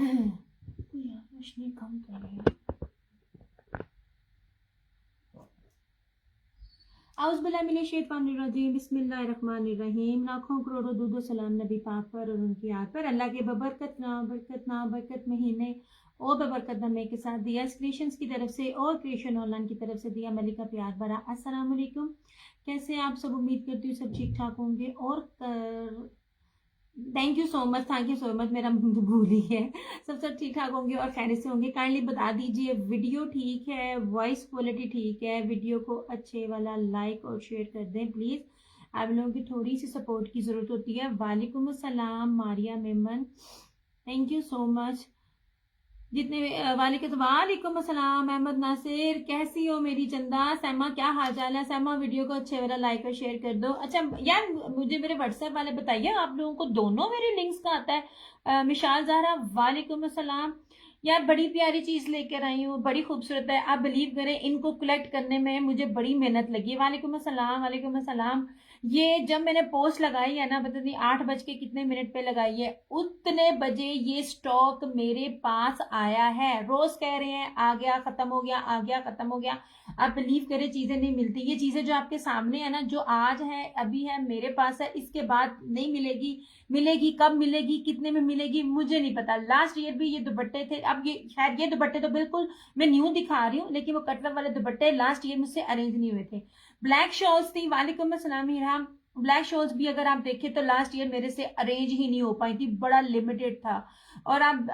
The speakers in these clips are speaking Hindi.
यार रोशनी कम कर रही है। औज़ुबिल्लाहिमिनश्शैतानिर्रजीम बिस्मिल्लाहिर्रहमानिर्रहीम। लाखों करोड़ों दूधो सलाम नबी पाक पर और उनकी आग पर। अल्लाह के बबरकत महीने और बबरकत नमे के साथ दिया क्रिएशंस की तरफ से और क्रिएशन ऑनलाइन की तरफ से दिया मलिका प्यार भरा अस्सलाम वालेकुम। कैसे आप सब? उम्मीद करती हूँ सब ठीक ठाक होंगे और थैंक यू सो मच। मेरा भूल ही है। सब ठीक ठाक होंगे और खैरियत से होंगे। काइंडली बता दीजिए वीडियो ठीक है, वॉइस क्वालिटी ठीक है, वीडियो को अच्छे वाला लाइक और शेयर कर दें प्लीज। आप लोगों की थोड़ी सी सपोर्ट की जरूरत होती है। वालेकुम अस्सलाम Maria Memon, thank you so much. जितने वालेकुम अस्सलाम अहमद नासिर, कैसी हो मेरी चंदा? सैमा क्या हाल चाल है? सैमा वीडियो को अच्छे वाला लाइक और शेयर कर दो। अच्छा यार मुझे मेरे व्हाट्सएप वाले बताइए आप लोगों को दोनों मेरे लिंक्स का आता है? मिशाल जहरा वालेकुम अस्सलाम। यार बड़ी प्यारी चीज लेकर आई हूँ, बड़ी खूबसूरत है। आप बिलीव करें इनको कलेक्ट करने में मुझे बड़ी मेहनत लगी है। वालेकुम अस्सलाम वालेकुम अस्सलाम। ये जब मैंने पोस्ट लगाई है ना, पता नहीं 8 बज के कितने मिनट पे लगाई है, उतने बजे ये स्टॉक मेरे पास आया है। रोज कह रहे हैं आ गया खत्म हो गया, आ गया खत्म हो गया। आप बिलीव करें चीजें नहीं मिलती। ये चीजें जो आपके सामने है ना, जो आज है अभी है मेरे पास है, इसके बाद नहीं मिलेगी। मिलेगी कब मिलेगी, कितने में मिलेगी मुझे नहीं पता। लास्ट ईयर भी ये दुपट्टे थे। अब ये खैर ये दुपट्टे तो बिल्कुल मैं न्यू दिखा रही हूँ, लेकिन वो कटवर्क वाले दुपट्टे लास्ट ईयर मुझसे अरेंज नहीं हुए थे। ब्लैक शॉल्स थी, वालेकुम अस्सलाम हिराम। ब्लैक शॉल्स भी अगर आप देखें तो लास्ट ईयर मेरे से अरेंज ही नहीं हो पाई थी, बड़ा लिमिटेड था। और अब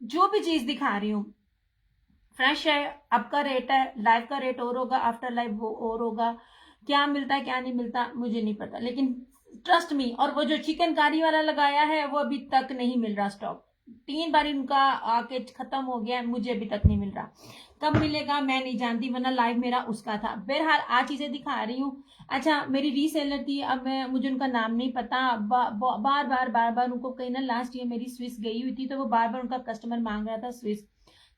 जो भी चीज दिखा रही हूँ फ्रेश है, अब का रेट है, लाइव का रेट और होगा, आफ्टर लाइव और होगा। क्या मिलता है क्या नहीं मिलता मुझे नहीं पता, लेकिन ट्रस्ट मी। और वो जो चिकनकारी वाला लगाया है वो अभी तक नहीं मिल रहा स्टॉक। 3 बार उनका आके खत्म हो गया, मुझे अभी तक नहीं मिल रहा। कब मिलेगा मैं नहीं जानती, वरना लाइव मेरा उसका था। बहरहाल आज चीजें दिखा रही हूँ। अच्छा मेरी रीसेलर थी, अब मैं मुझे उनका नाम नहीं पता। बार बार उनको कहीं ना, लास्ट ईयर मेरी स्विस गई हुई थी तो वो बार बार उनका कस्टमर मांग रहा था स्विस।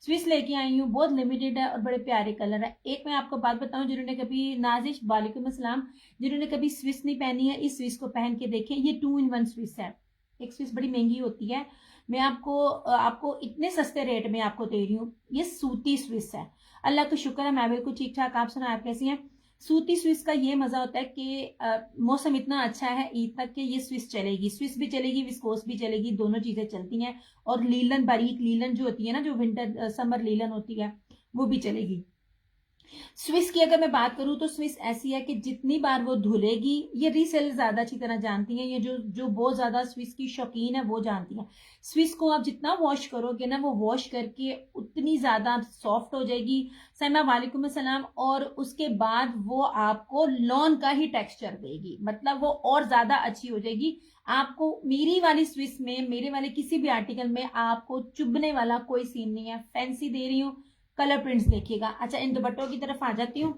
स्विस लेके आई हूँ, बहुत लिमिटेड है और बड़े प्यारे कलर है। एक मैं आपको बात बताऊं, जिन्होंने कभी नाजिश वालेकुम अस्सलाम, जिन्होंने कभी स्विस नहीं पहनी है इस स्विस को पहन के देखें। ये 2 in 1 स्विस है। एक स्विस बड़ी महंगी होती है, मैं आपको इतने सस्ते रेट में आपको दे रही हूँ। ये सूती स्विस है। अल्लाह का शुक्र है मैं बिल्कुल ठीक ठाक। आप सुना आप कैसी हैं? सूती स्विस का ये मजा होता है कि मौसम इतना अच्छा है ईद तक के ये स्विस चलेगी, स्विस भी चलेगी, विस्कोस भी चलेगी, दोनों चीजें चलती हैं। और लीलन, बारीक लीलन जो होती है ना, जो विंटर समर लीलन होती है, वो भी चलेगी। स्विस की अगर मैं बात करूं तो स्विस ऐसी है कि जितनी बार वो धुलेगी, ये रीसेल ज्यादा अच्छी तरह जानती हैं, ये जो जो बहुत ज्यादा स्विस की शौकीन है वो जानती हैं। स्विस को आप जितना वॉश करोगे ना, वो वॉश करके उतनी ज्यादा सॉफ्ट हो जाएगी। सैमा वालेकुम अस्सलाम। और उसके बाद वो आपको लॉन का ही टेक्सचर देगी, मतलब वो और ज्यादा अच्छी हो जाएगी। आपको मेरी वाली स्विस में, मेरे वाले किसी भी आर्टिकल में आपको चुभने वाला कोई सीन नहीं है। फैंसी दे रही हूँ, कलर प्रिंट्स देखिएगा। अच्छा इन दुपट्टों की तरफ आ जाती हूँ।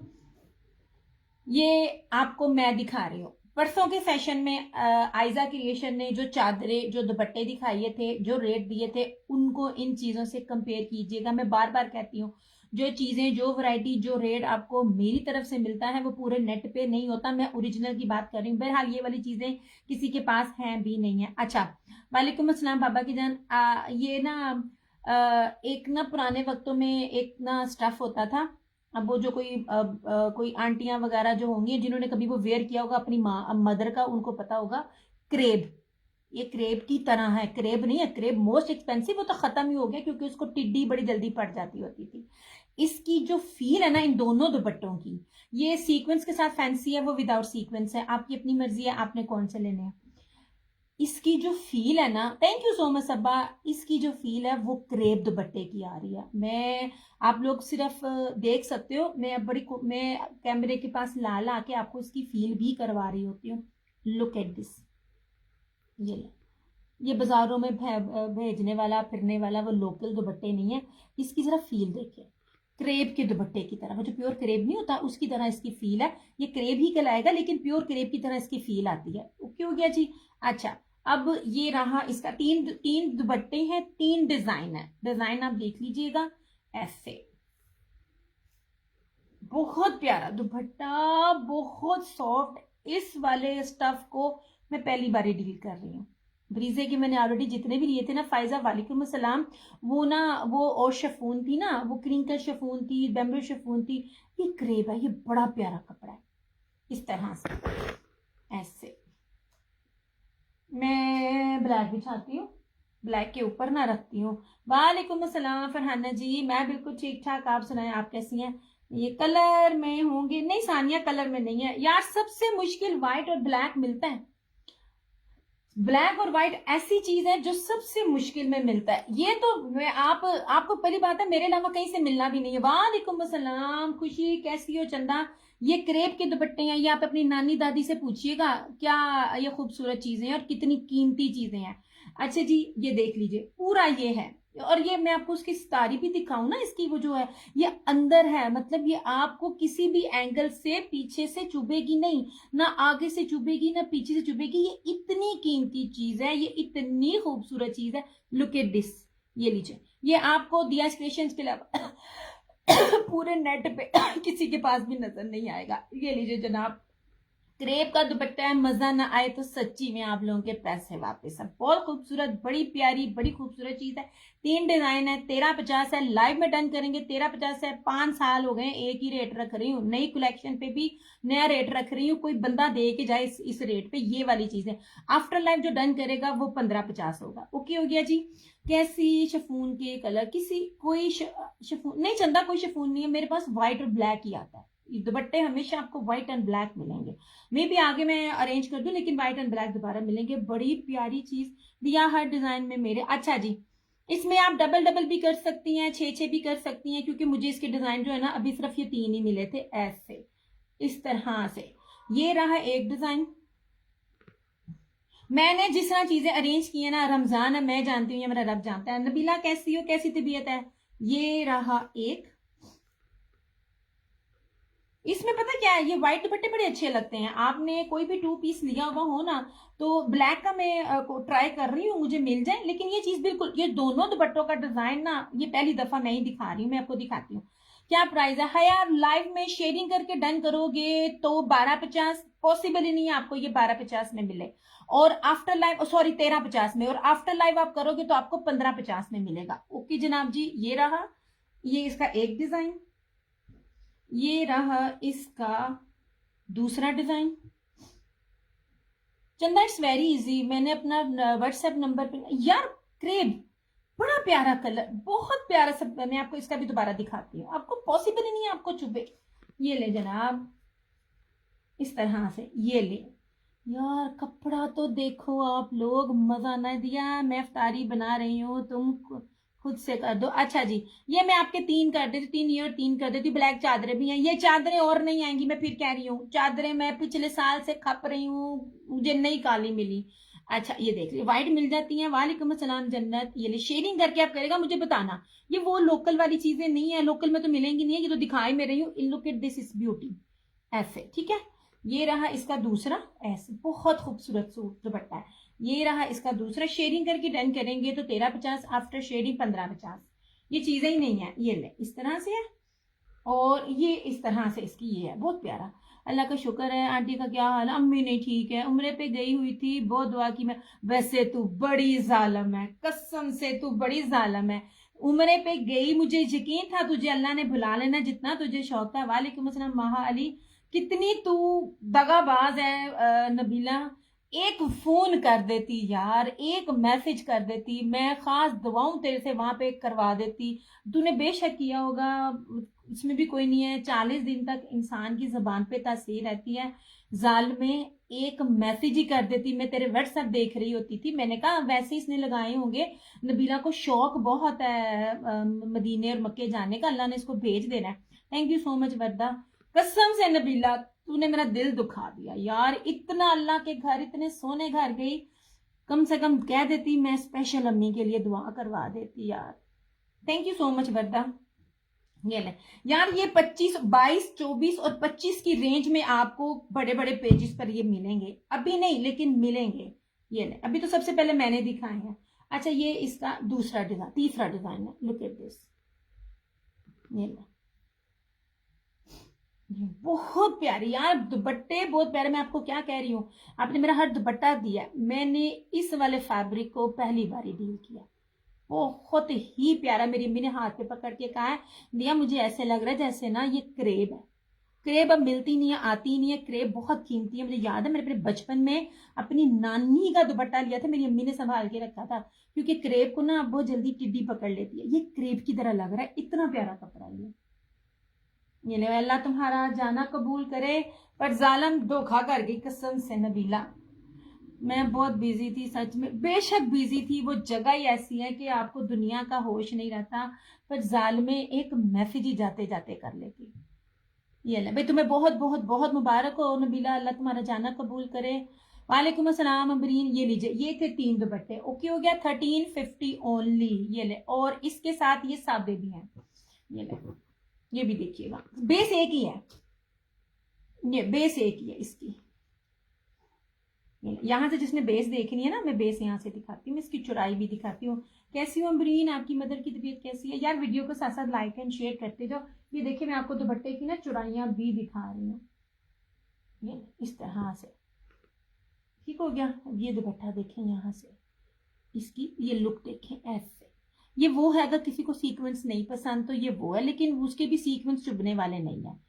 ये आपको मैं दिखा रही हूँ परसों के सेशन में आयजा क्रिएशन ने जो चादरें, जो दुपट्टे दिखाए थे, जो रेट दिए थे, उनको इन चीजों से कंपेयर कीजिएगा। मैं बार बार कहती हूँ जो चीजें, जो वैरायटी, जो रेट आपको मेरी तरफ से मिलता है वो पूरे नेट पे नहीं होता। मैं ओरिजिनल की बात कर रही हूँ। बहरहाल ये वाली चीजें किसी के पास हैं भी नहीं है। अच्छा वालेकुम अस्सलाम बाबा की जान। ये ना एक ना पुराने वक्तों में एक ना स्टफ होता था। अब वो जो कोई आंटियां वगैरह जो होंगी जिन्होंने कभी वो वेयर किया होगा अपनी माँ मदर का, उनको पता होगा। क्रेब, ये क्रेब की तरह है। क्रेब नहीं है, क्रेब मोस्ट एक्सपेंसिव, वो तो खत्म ही हो गया क्योंकि उसको टिड्डी बड़ी जल्दी पड़ जाती होती थी। इसकी जो फील है ना इन दोनों दुपट्टों की, ये सीक्वेंस के साथ फैंसी है, वो विदाउट सीक्वेंस है, आपकी अपनी मर्जी है आपने कौन से लेने हैं। इसकी जो फील है ना, थैंक यू सो मच सब्बा, इसकी जो फील है वो क्रेप दुपट्टे की आ रही है। मैं, आप लोग सिर्फ देख सकते हो, मैं कैमरे के पास ला ला के आपको इसकी फील भी करवा रही होती हूँ। Look at this. ये बाजारों में भेजने वाला फिरने वाला वो लोकल दुपट्टे नहीं है। इसकी जरा फील देखिए, क्रेप के दुपट्टे की तरह, वो जो प्योर क्रेप नहीं होता उसकी तरह इसकी फील है। ये क्रेप ही कहलाएगा लेकिन प्योर क्रेप की तरह इसकी फील आती है। ओके हो गया जी। अच्छा अब ये रहा इसका, तीन तीन दुपट्टे हैं, 3 डिजाइन है। डिजाइन आप देख लीजिएगा ऐसे, बहुत प्यारा दुपट्टा, बहुत सॉफ्ट। इस वाले स्टफ को मैं पहली बार डील कर रही हूँ। ब्रीजे के मैंने ऑलरेडी जितने भी लिए थे ना, फायजा वालेकुम अस्सलाम, वो ना वो और शिफॉन थी ना, वो क्रिंकल शिफॉन थी, बैम्बू शिफॉन थी। ये क्रेप है, ये बड़ा प्यारा कपड़ा है। इस तरह से ऐसे मैं ब्लैक भी चाहती हूँ, ब्लैक के ऊपर ना रखती हूँ। वालेकुम अस्सलाम फरहाना जी, मैं बिल्कुल ठीक ठाक, आप सुनाएं आप कैसी हैं? ये कलर में होंगे? नहीं सानिया, कलर में नहीं है यार। सबसे मुश्किल व्हाइट और ब्लैक मिलता है। ब्लैक और व्हाइट ऐसी चीज है जो सबसे मुश्किल में मिलता है। ये तो मैं आपको पहली बात है, मेरे अलावा कहीं से मिलना भी नहीं है। वालेकुम अस्सलाम खुशी, कैसी हो? चंदा, ये क्रेप के दुपट्टे हैं, ये आप अपनी नानी दादी से पूछिएगा क्या ये खूबसूरत चीजें हैं और कितनी कीमती चीजें हैं। अच्छा जी, ये देख लीजिए पूरा ये है। और ये मैं आपको उसकी सितारी भी दिखाऊं ना, इसकी वो जो है ये अंदर है, मतलब ये आपको किसी भी एंगल से पीछे से चुभेगी नहीं, ना आगे से चुभेगी ना पीछे से चुभेगी। ये इतनी कीमती चीज है, ये इतनी खूबसूरत चीज है। लुक एट दिस, ये लीजिए, ये आपको दिया क्रिएशंस के अलावा पूरे नेट पे किसी के पास भी नजर नहीं आएगा। ये लीजिए जनाब, क्रेप का दुपट्टा है, मजा ना आए तो सच्ची में आप लोगों के पैसे वापस है। बहुत खूबसूरत, बड़ी प्यारी, बड़ी खूबसूरत चीज है। 3 डिजाइन है, 1350 है। लाइव में डन करेंगे 1350 है। 5 साल हो गए एक ही रेट रख रही हूँ, नई कलेक्शन पे भी नया रेट रख रही हूँ। कोई बंदा दे के जाए इस रेट पे, ये वाली चीज है। आफ्टर लाइव जो डन करेगा वो 1550 होगा। ओके हो गया जी। कैसी शिफॉन के कलर, किसी कोई शिफॉन नहीं चंदा, कोई शिफॉन नहीं है मेरे पास, व्हाइट और ब्लैक ही आता है। दुपट्टे हमेशा आपको व्हाइट एंड ब्लैक मिलेंगे। मे भी आगे मैं अरेंज कर दूं, लेकिन व्हाइट एंड ब्लैक दोबारा मिलेंगे। बड़ी प्यारी चीज दिया हर डिजाइन में मेरे। अच्छा जी, इसमें आप डबल डबल भी कर सकती हैं, 6 भी कर सकती हैं, क्योंकि मुझे इसके डिजाइन जो है ना अभी सिर्फ ये 3 ही मिले थे ऐसे, इस तरह से। ये रहा एक डिजाइन। मैंने जिस तरह चीजें अरेंज की है ना, रमजान है मैं जानती हूँ, ये मेरा रब जानता है। नबीला कैसी हो, कैसी तबीयत है? ये रहा एक। इसमें पता क्या है, ये व्हाइट दुपट्टे बड़े अच्छे लगते हैं। आपने कोई भी 2 पीस लिया हुआ हो ना, तो ब्लैक का मैं ट्राई कर रही हूँ, मुझे मिल जाए। लेकिन ये चीज बिल्कुल, ये दोनों दुपट्टों का डिजाइन ना, ये पहली दफा मैं ही दिखा रही हूँ, मैं आपको दिखाती हूँ क्या प्राइस है। यार लाइव में शेयरिंग करके डन करोगे तो 1250 पॉसिबल ही नहीं है आपको ये 1250 में मिले, और आफ्टर लाइव सॉरी 1350 में, और आफ्टर लाइव आप करोगे तो आपको 1550 में मिलेगा। ओके जनाब जी, ये रहा ये इसका एक डिजाइन, ये रहा इसका दूसरा डिजाइन। चंदा इट्स वेरी इजी, मैंने अपना व्हाट्सएप नंबर पे यार, क्रेप बड़ा प्यारा कलर, बहुत प्यारा सब। मैं आपको इसका भी दोबारा दिखाती हूँ, आपको पॉसिबल ही नहीं है आपको चुभे। ये ले जनाब, इस तरह से ये ले। यार कपड़ा तो देखो आप लोग, मजा ना दिया। मैं इफ्तारी बना रही हूँ, तुम खुद से कर दो। अच्छा जी, ये मैं आपके 3 कर देती, 3 ये और 3 कर देती। ब्लैक चादरें भी हैं, ये चादरें और नहीं आएंगी, मैं फिर कह रही हूँ। चादरें मैं पिछले साल से खप रही हूँ, मुझे नई काली मिली। अच्छा ये देख लीजिए, व्हाइट मिल जाती है। वालेकुम अस्सलाम जन्नत, ये ले शेयरिंग करके आप करेगा मुझे बताना। ये वो लोकल वाली चीजें नहीं है, लोकल में तो मिलेंगी नहीं है, ये तो दिखाई में रही हूँ। Look at this is beauty, ऐसे ठीक है। ये रहा इसका दूसरा, ऐसे बहुत खूबसूरत सूट दुपट्टा है। ये रहा इसका दूसरा, शेयरिंग करके डन करेंगे तो 1350, आफ्टर शेयरिंग 1550। ये चीजें ही नहीं है। ये ले इस तरह से है, और ये इस तरह से इसकी ये है, बहुत प्यारा। अल्लाह का शुक्र है। आंटी का क्या हाल है? अम्मी नहीं ठीक है, उम्रे पे गई हुई थी, बहुत दुआ की मैं। वैसे तू बड़ी जालम है, कसम से तू बड़ी जालम है। उम्रे पे गई, मुझे यकीन था तुझे अल्लाह ने भुला लेना, जितना तुझे शौक था। वालेकुम अस्सलाम महा अली, कितनी तू दगाबाज है नबीला। एक फोन कर देती यार, एक मैसेज कर देती, मैं खास दुआऊं तेरे से वहां पे करवा देती। तूने बेशक किया होगा, इसमें भी कोई नहीं है। 40 दिन तक इंसान की जबान पे तासीर रहती है। जाल में एक मैसेज ही कर देती, मैं तेरे व्हाट्सएप देख रही होती थी। मैंने कहा वैसे इसने लगाए होंगे, नबीला को शौक बहुत है मदीने और मक्के जाने का, अल्लाह ने इसको भेज देना है। थैंक यू सो मच वर्दा, कसम से नबीला तूने मेरा दिल दुखा दिया यार। इतना अल्लाह के घर, इतने सोने घर गई, कम से कम कह देती मैं स्पेशल अम्मी के लिए दुआ करवा देती यार। थैंक यू सो मच वर्दा। ये ले यार, ये 25, 22, 24 और 25 की रेंज में आपको बड़े बड़े पेजेस पर ये मिलेंगे। अभी नहीं लेकिन मिलेंगे। ये ले, अभी तो सबसे पहले मैंने दिखाए हैं। अच्छा ये इसका दूसरा डिजाइन, तीसरा डिजाइन है। लुक एट दिस, ये ले ये बहुत प्यारी यार, दुपट्टे बहुत प्यारे। मैं आपको क्या कह रही हूँ, आपने मेरा हर दुपट्टा दिया, मैंने इस वाले फैब्रिक को पहली बार डील किया। बहुत ही प्यारा। मेरी अम्मी ने हाथ पे पकड़ के कहा है, दिया मुझे ऐसे लग रहा है जैसे ना ये क्रेब है। क्रेब अब मिलती नहीं है, आती नहीं है। क्रेब बहुत कीमती है। मुझे याद है मैंने अपने बचपन में अपनी नानी का दुपट्टा लिया था, मेरी अम्मी ने संभाल के रखा था, क्योंकि क्रेब को ना बहुत जल्दी टिड्डी पकड़ लेती है। ये क्रेब की तरह लग रहा है, इतना प्यारा कपड़ा ये ले अल्लाह तुम्हारा जाना कबूल करे। पर जालम धोखा कर गई कसम से नबीला। मैं बहुत बिजी थी सच में, बेशक बिजी थी। वो जगह ही ऐसी है कि आपको दुनिया का होश नहीं रहता, पर जालमे एक मैसेज ही जाते जाते कर लेती। ये ले भाई, तुम्हें बहुत बहुत बहुत मुबारक हो नबीला, अल्लाह तुम्हारा जाना कबूल करे। वालेकुम अस्सलाम अमरीन। ये लीजिए, ये थे 3 दुपट्टे। ओके हो गया, 1350 ओनली। ये ले, और इसके साथ ये सादे भी हैं। ये ले, ये भी देखिएगा, बेस एक ही है। ये बेस एक ही है इसकी। यहां से जिसने बेस देखनी है ना, मैं बेस यहाँ से दिखाती हूँ, इसकी चौड़ाई भी दिखाती हूँ। कैसी हो अमरीन, आपकी मदर की तबीयत कैसी है? यार वीडियो को साथ साथ लाइक एंड शेयर करते जाओ। ये देखिए, मैं आपको दुपट्टे की ना चौड़ाइयां भी दिखा रही हूँ। ये इस तरह से ठीक हो गया। अब ये दुपट्टा देखें यहाँ से, इसकी ये लुक देखें ऐसे। ये वो है, अगर किसी को सीक्वेंस नहीं पसंद तो ये वो है, लेकिन उसके भी सीक्वेंस चुभने वाले नहीं है।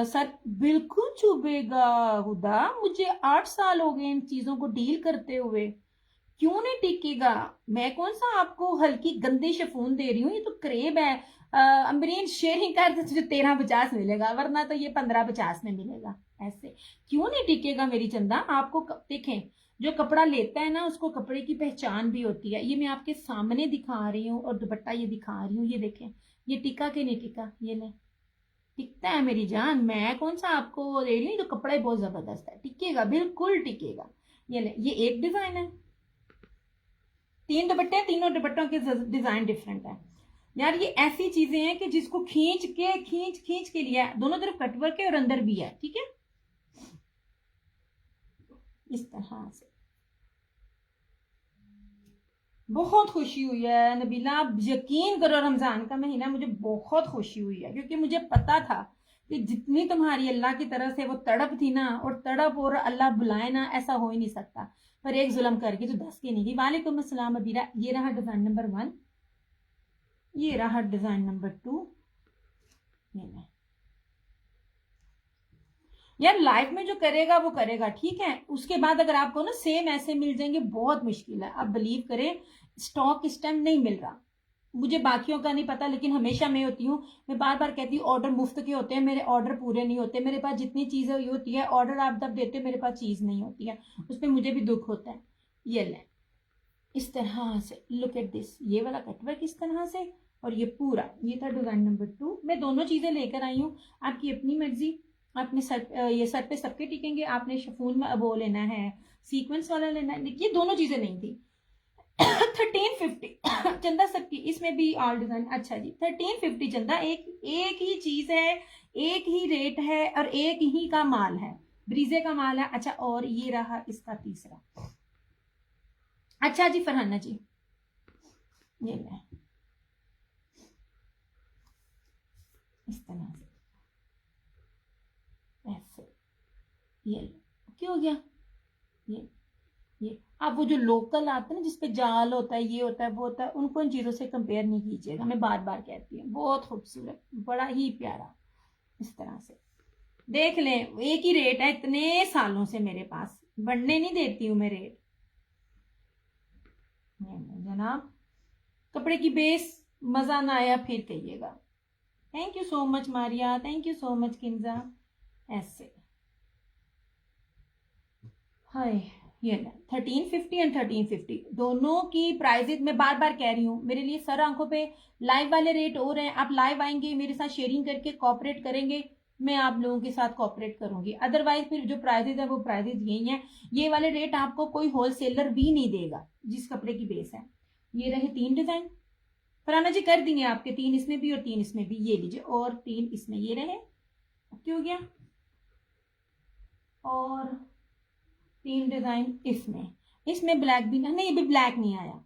सर बिल्कुल चुभेगा हुदा, मुझे 8 साल हो गए इन चीजों को डील करते हुए। क्यों नहीं टिकेगा? मैं कौन सा आपको हल्की गंदी शिफॉन दे रही हूँ, ये तो क्रेब है। अमरीन शेयरिंग कर तो तुझे 1350 मिलेगा, वरना तो ये 1550 में मिलेगा। ऐसे क्यों नहीं टिकेगा मेरी चंदा? आपको देखें, जो कपड़ा लेता है ना उसको कपड़े की पहचान भी होती है। ये मैं आपके सामने दिखा रही हूँ, और दुपट्टा ये दिखा रही हूँ। ये देखें, ये टिका के नहीं टिका? ये ले, टिकता है मेरी जान। मैं कौन सा आपको दे रही हूँ, तो कपड़ा ही बहुत जबरदस्त है, टिकेगा, बिल्कुल टिकेगा। ये ले, ये एक डिजाइन है। 3 दुपट्टे हैं, तीनों दुपट्टों के डिजाइन डिफरेंट है। यार ये ऐसी चीजें हैं कि जिसको खींच के लिया है। दोनों तरफ कटवर्क है और अंदर भी है, ठीक है, इस तरह से। बहुत खुशी हुई है नबीला, आप यकीन करो, रमजान का महीना मुझे बहुत खुशी हुई है, क्योंकि मुझे पता था कि जितनी तुम्हारी अल्लाह की तरफ से वो तड़प थी ना, और तड़प और अल्लाह बुलाए ना, ऐसा हो ही नहीं सकता। पर एक जुल्म करके तो 10 की नहीं थी। वालेकुम अस्सलाम अबीरा। ये रहा डिजाइन नंबर 1, ये रहा डिजाइन नंबर 2। ये यार लाइफ में जो करेगा वो करेगा, ठीक है। उसके बाद अगर आपको ना सेम ऐसे मिल जाएंगे, बहुत मुश्किल है। आप बिलीव करें, स्टॉक इस टाइम नहीं मिल रहा। मुझे बाकियों का नहीं पता, लेकिन हमेशा मैं होती हूँ, मैं बार बार कहती हूँ, ऑर्डर मुफ्त के होते हैं, मेरे ऑर्डर पूरे नहीं होते। मेरे पास जितनी चीजें होती है, ऑर्डर आप तब देते हो, मेरे पास चीज नहीं होती है, उसमें मुझे भी दुख होता है। ये ले, इस तरह से लुक एट दिस, ये वाला कटवर्क इस तरह से, और ये पूरा, ये था डिजाइन नंबर 2। मैं दोनों चीजें लेकर आई हूँ, आपकी अपनी मर्जी। आपने सर, ये सर पे सबके टिकेंगे, आपने शिफॉन में वो लेना है, सीक्वेंस वाला लेना है, ये दोनों चीजें नहीं थी। 1350 चंदा सबकी, इसमें भी ऑल डिजाइन। अच्छा जी, 1350 चंदा, एक ही चीज है, एक ही रेट है, और एक ही का माल है, ब्रीजे का माल है। अच्छा, और ये रहा इसका तीसरा। अच्छा जी फरहाना जी, ये ले, इस तरह से ऐसे, ये क्या हो गया? ये अब वो जो लोकल आते हैं ना, जिसपे जाल होता है, ये होता है, वो होता है, उनको इन चीजों से कंपेयर नहीं कीजिएगा। मैं बार बार कहती हूँ, बहुत खूबसूरत, बड़ा ही प्यारा। इस तरह से देख लें, एक ही रेट है इतने सालों से मेरे पास, बढ़ने नहीं देती हूँ मैं रेट। जनाब, कपड़े की बेस मजा ना आया फिर कहिएगा। Thank you so much Maria, thank you so much Kinza. ऐसे हाय, ये 1350 एंड 1350 दोनों की प्राइजेस मैं बार बार कह रही हूँ, मेरे लिए सर आंखों पे लाइव वाले रेट हो रहे हैं। आप लाइव आएंगे, मेरे साथ शेयरिंग करके कॉपरेट करेंगे, मैं आप लोगों के साथ कॉपरेट करूंगी। अदरवाइज फिर जो प्राइजेस है वो प्राइजेस यही है। ये वाले रेट आपको कोई होलसेलर भी नहीं देगा जिस कपड़े की बेस है। ये रहे 3 डिजाइन, फराना जी कर देंगे आपके 3 इसमें भी और 3 इसमें भी। ये लीजिए, और 3 इसमें, ये रहे, क्या हो गया, और 3 डिजाइन इसमें ब्लैक भी नहीं, अभी ब्लैक नहीं आया,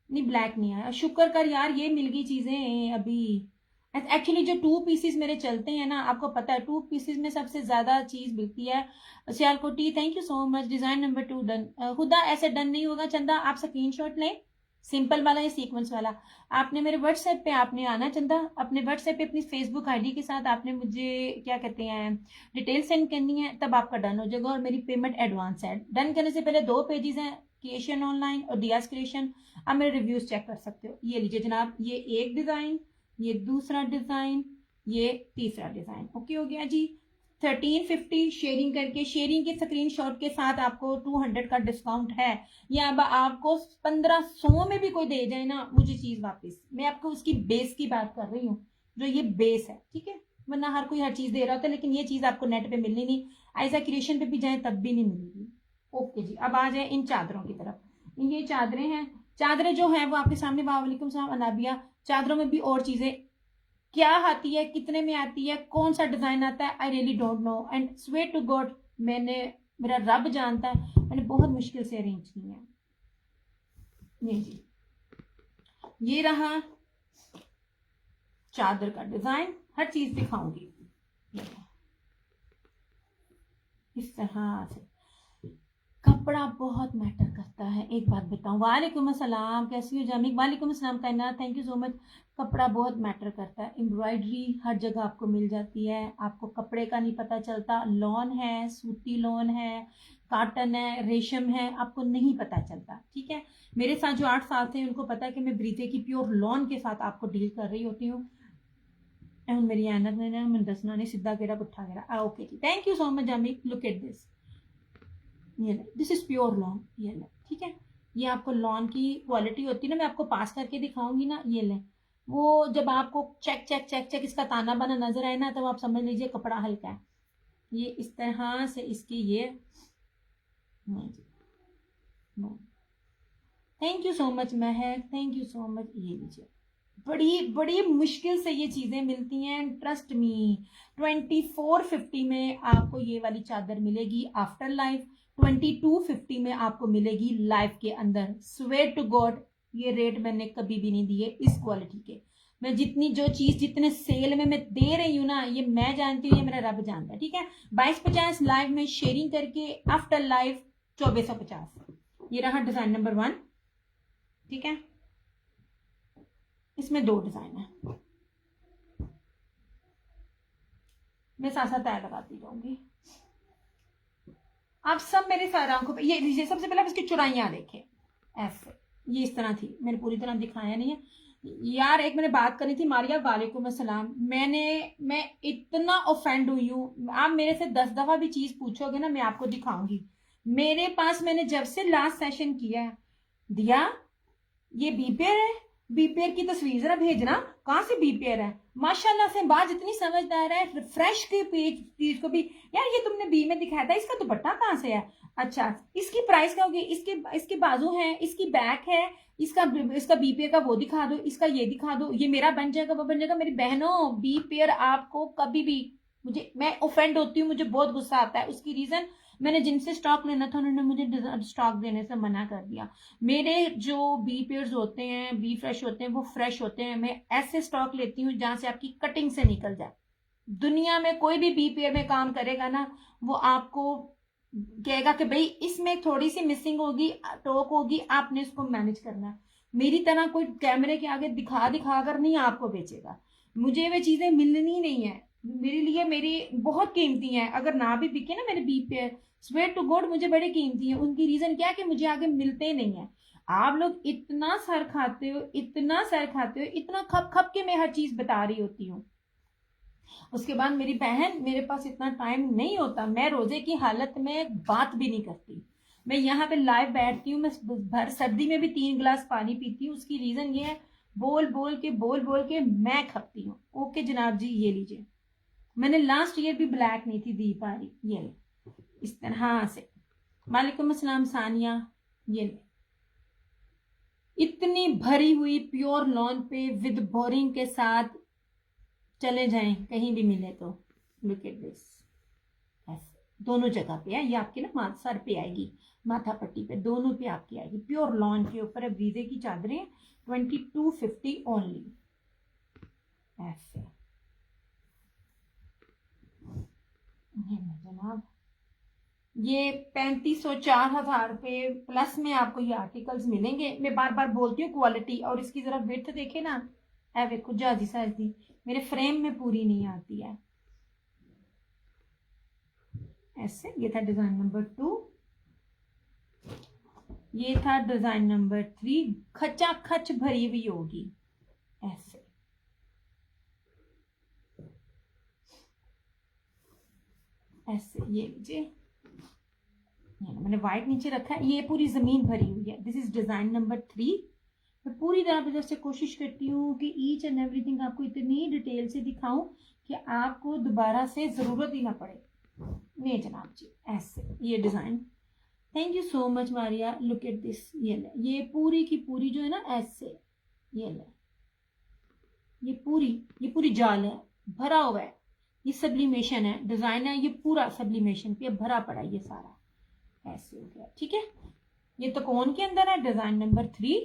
नहीं ब्लैक नहीं आया, शुक्र कर यार, ये मिल गई चीजें अभी। एक्चुअली जो 2 पीसेस मेरे चलते हैं ना, आपको पता है 2 पीसेस में सबसे ज्यादा चीज बिकती है। Sialkoti, thank you so much. Design number 2 done. खुदा ऐसे डन नहीं होगा चंदा, आप स्क्रीनशॉट लें, सिंपल वाला या सीक्वेंस वाला। आपने मेरे व्हाट्सएप पे आपने आना चंदा, अपने व्हाट्सएप पे अपनी फेसबुक आईडी के साथ आपने मुझे क्या कहते हैं डिटेल सेंड करनी है, तब आपका डन हो जाएगा और मेरी पेमेंट एडवांस है। डन करने से पहले 2 पेजेस हैं, क्रिएशन ऑनलाइन और दियाज क्रिएशन। आप मेरे रिव्यूज चेक कर सकते हो। ये लीजिए जनाब, ये एक डिजाइन, ये दूसरा डिजाइन, ये तीसरा डिजाइन। ओके हो गया जी। 1350 शेयरिंग करके, शेयरिंग के स्क्रीनशॉट के साथ आपको 200 का डिस्काउंट है। या अब आपको 1500 में भी कोई दे जाए ना मुझे चीज वापस, मैं आपको उसकी बेस की बात कर रही हूँ, जो ये बेस है, ठीक है। वरना हर कोई हर चीज दे रहा होता है, लेकिन ये चीज आपको नेट पे मिलनी नहीं, ऐसा क्रिएशन पे भी जाए तब भी नहीं मिलेगी। ओके जी, अब आ जाए इन चादरों की तरफ। ये चादरें हैं, चादरें जो है वो आपके सामने, वालेकुम सलाम अनाबिया। चादरों में भी और चीजें क्या आती है, कितने में आती है, कौन सा डिजाइन आता है, I really don't know and swear to God, मैंने, मेरा रब जानता है, मैंने बहुत मुश्किल से अरेंज की है। ये जी, ये रहा चादर का डिजाइन, हर चीज दिखाऊंगी इस तरह से। कपड़ा बहुत मैटर करता है, एक बात बताऊं। वालेकुम अस्सलाम, कैसी हो जामिक? वालेकुम अस्सलाम कायना, थैंक यू सो मच। कपड़ा बहुत मैटर करता है। एम्ब्रॉयडरी हर जगह आपको मिल जाती है, आपको कपड़े का नहीं पता चलता। लॉन है, सूती लॉन है, काटन है, रेशम है, आपको नहीं पता चलता, ठीक है। मेरे साथ जो 8 साल थे उनको पता है कि मैं ब्रीजे की प्योर लॉन के साथ आपको डील कर रही होती हूँ। मेरी ऐनक ने ना मैं दसना नहीं, सीधा गेरा पुट्ठा गेरा। ओके जी, thank you so much Jamik. Look at this, ये ले, दिस इज प्योर लॉन, ये ले, ठीक है। ये आपको लॉन की क्वालिटी होती है ना, मैं आपको पास करके दिखाऊंगी ना, ये ले। वो जब आपको चेक चेक चेक चेक इसका ताना बाना नजर आए ना, तो आप समझ लीजिए कपड़ा हल्का है। ये इस तरह से इसकी ये, thank you so much Mahak, thank you so much. ये लीजिए, बड़ी बड़ी मुश्किल से ये चीजें मिलती हैं, ट्रस्ट मी। 2450 में आपको ये वाली चादर मिलेगी आफ्टर लाइफ, 2250 में आपको मिलेगी लाइफ के अंदर। स्वेयर टू गॉड, ये रेट मैंने कभी भी नहीं दिए इस क्वालिटी के। मैं जितनी जो चीज जितने सेल में मैं दे रही हूँ ना, ये मैं जानती हूँ, ये मेरा रब जानता है, ठीक है। 2250 लाइव में शेयरिंग करके, आफ्टर लाइफ 2450। ये रहा डिजाइन नंबर 1, ठीक है। इसमें 2 डिजाइन है, मैं साथ साथ तय लगाती जाऊंगी। आप सब मेरे सारे आंखों पे ये लीजिए। सबसे पहले आप इसकी चुराइयां देखें, ऐसे, ये इस तरह थी, मैंने पूरी तरह दिखाया नहीं है यार। एक मैंने बात करनी थी, मारिया वालेकुम अस्सलाम। मैं इतना ऑफेंड हुई हूँ, आप मेरे से 10 दफा भी चीज पूछोगे ना, मैं आपको दिखाऊंगी। मेरे पास मैंने जब से लास्ट सेशन किया है, दिया ये बीपेयर है, बीपेयर की तस्वीर जरा भेजना, कहाँ से बीपेयर है। माशाल्लाह से बात इतनी समझदार है, फ्रेश के पेज को भी, यार ये तुमने बी में दिखाया था, इसका दुपट्टा कहाँ से है? अच्छा, इसकी प्राइस क्या होगी? इसके बाजू है, इसकी बैक है, इसका बीपेयर का वो दिखा दो, इसका ये दिखा दो, ये मेरा बन जाएगा, वो बन जाएगा। मेरी बहनों, बीपेयर आपको कभी भी, मैं ऑफेंड होती हूँ, मुझे बहुत गुस्सा आता है। उसकी रीजन, मैंने जिनसे स्टॉक लेना था उन्होंने मुझे स्टॉक देने से मना कर दिया। मेरे जो बी पेयर्स होते हैं, बी फ्रेश होते हैं, वो फ्रेश होते हैं। मैं ऐसे स्टॉक लेती हूँ जहां से आपकी कटिंग से निकल जाए। दुनिया में कोई भी बी पेयर में काम करेगा ना, वो आपको कहेगा कि भाई इसमें थोड़ी सी मिसिंग होगी, टोक होगी, आपने इसको मैनेज करना है। मेरी तरह कोई कैमरे के आगे दिखा दिखा कर नहीं आपको बेचेगा। मुझे वे चीजें मिलनी नहीं है, मेरे लिए मेरी बहुत कीमती हैं। अगर ना भी बिके ना मेरे बी पेयर, स्वेयर टू गॉड मुझे बड़ी कीमती है। उनकी रीजन क्या है कि मुझे आगे मिलते नहीं है। आप लोग इतना सर खाते हो, इतना सर खाते हो, इतना खप खप के मैं हर चीज बता रही होती हूँ। उसके बाद मेरी बहन, मेरे पास इतना टाइम नहीं होता, मैं रोजे की हालत में बात भी नहीं करती। मैं यहाँ पे लाइव बैठती हूँ, मैं भर सर्दी में भी 3 गिलास पानी पीती हूँ। उसकी रीजन ये है, बोल बोल के मैं खपती हूँ। ओके जनाब जी, ये लीजिए। मैंने लास्ट ईयर भी ब्लैक नहीं थी दी पारी, ये ले इस तरह से। वालेकुम अस्सलाम सानिया, ये ले। इतनी भरी हुई प्योर लॉन पे विद बोरिंग के साथ चले जाएं, कहीं भी मिले तो। लुक एट दिस, ऐसे दोनों जगह पे है। ये आपके ना सर पे आएगी, माथा पट्टी पे, दोनों पे आपकी आएगी। प्योर लॉन के ऊपर ब्रीजे की चादरें, 2250 ओनली, ऐसे। ये जनाब, ये 3500-4000 रुपये प्लस में आपको ये आर्टिकल्स मिलेंगे। मैं बार बार बोलती हूँ क्वालिटी, और इसकी जरा विड्थ देखे ना, है देखो जाजी साइज दी, मेरे फ्रेम में पूरी नहीं आती है। ऐसे, ये था डिजाइन नंबर 2, ये था डिजाइन नंबर 3, खचा खच भरी हुई होगी ऐसे। ऐसे ये लीजिए, मैंने व्हाइट नीचे रखा है, ये पूरी जमीन भरी हुई है। This is design number 3। मैं पूरी तरह से कोशिश करती हूँ कि ईच एंड एवरीथिंग आपको इतनी डिटेल से दिखाऊं कि आपको दोबारा से जरूरत ही ना पड़े। नहीं जनाब जी, ऐसे ये design. Thank you so much Maria, look at this. ये ले, ये पूरी की पूरी जो है ना ऐसे, ये ले, ये पूरी जाल है, भरा हुआ है। ये सब्लिमेशन है, डिजाइन है, ये पूरा सब्लिमेशन पे भरा पड़ा है, ये सारा ऐसे हो गया। ठीक है, ये तो कौन के अंदर है, डिजाइन नंबर 3।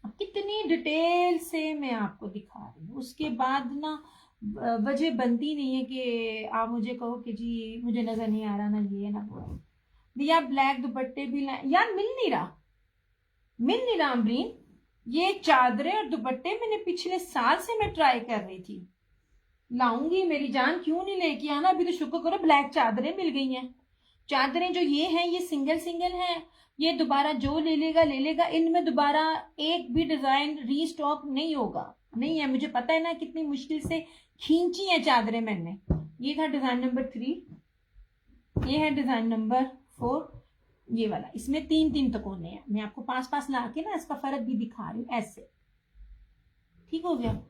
अब कितनी डिटेल से मैं आपको दिखा रही हूँ, उसके बाद ना वजह बनती नहीं है कि आप मुझे कहो कि जी मुझे नजर नहीं आ रहा ना ये ना वो। दिया ब्लैक दुपट्टे भी यार मिल नहीं रहा अमरीन। ये चादरें और दुपट्टे मैंने पिछले साल से मैं ट्राई कर रही थी, लाऊंगी मेरी जान, क्यों नहीं लेके आना। अभी तो शुक्र करो ब्लैक चादरें मिल गई हैं। चादरें जो ये हैं ये सिंगल हैं, ये दोबारा जो ले लेगा, इनमें दोबारा एक भी डिजाइन रीस्टॉक नहीं होगा, नहीं है। मुझे पता है ना कितनी मुश्किल से खींची है चादरें मैंने। ये था डिजाइन नंबर 3, ये है डिजाइन नंबर 4, ये वाला। इसमें 3 तकोने हैं। मैं आपको पास ला के ना इसका फर्क भी दिखा रही हूँ ऐसे। ठीक हो गया।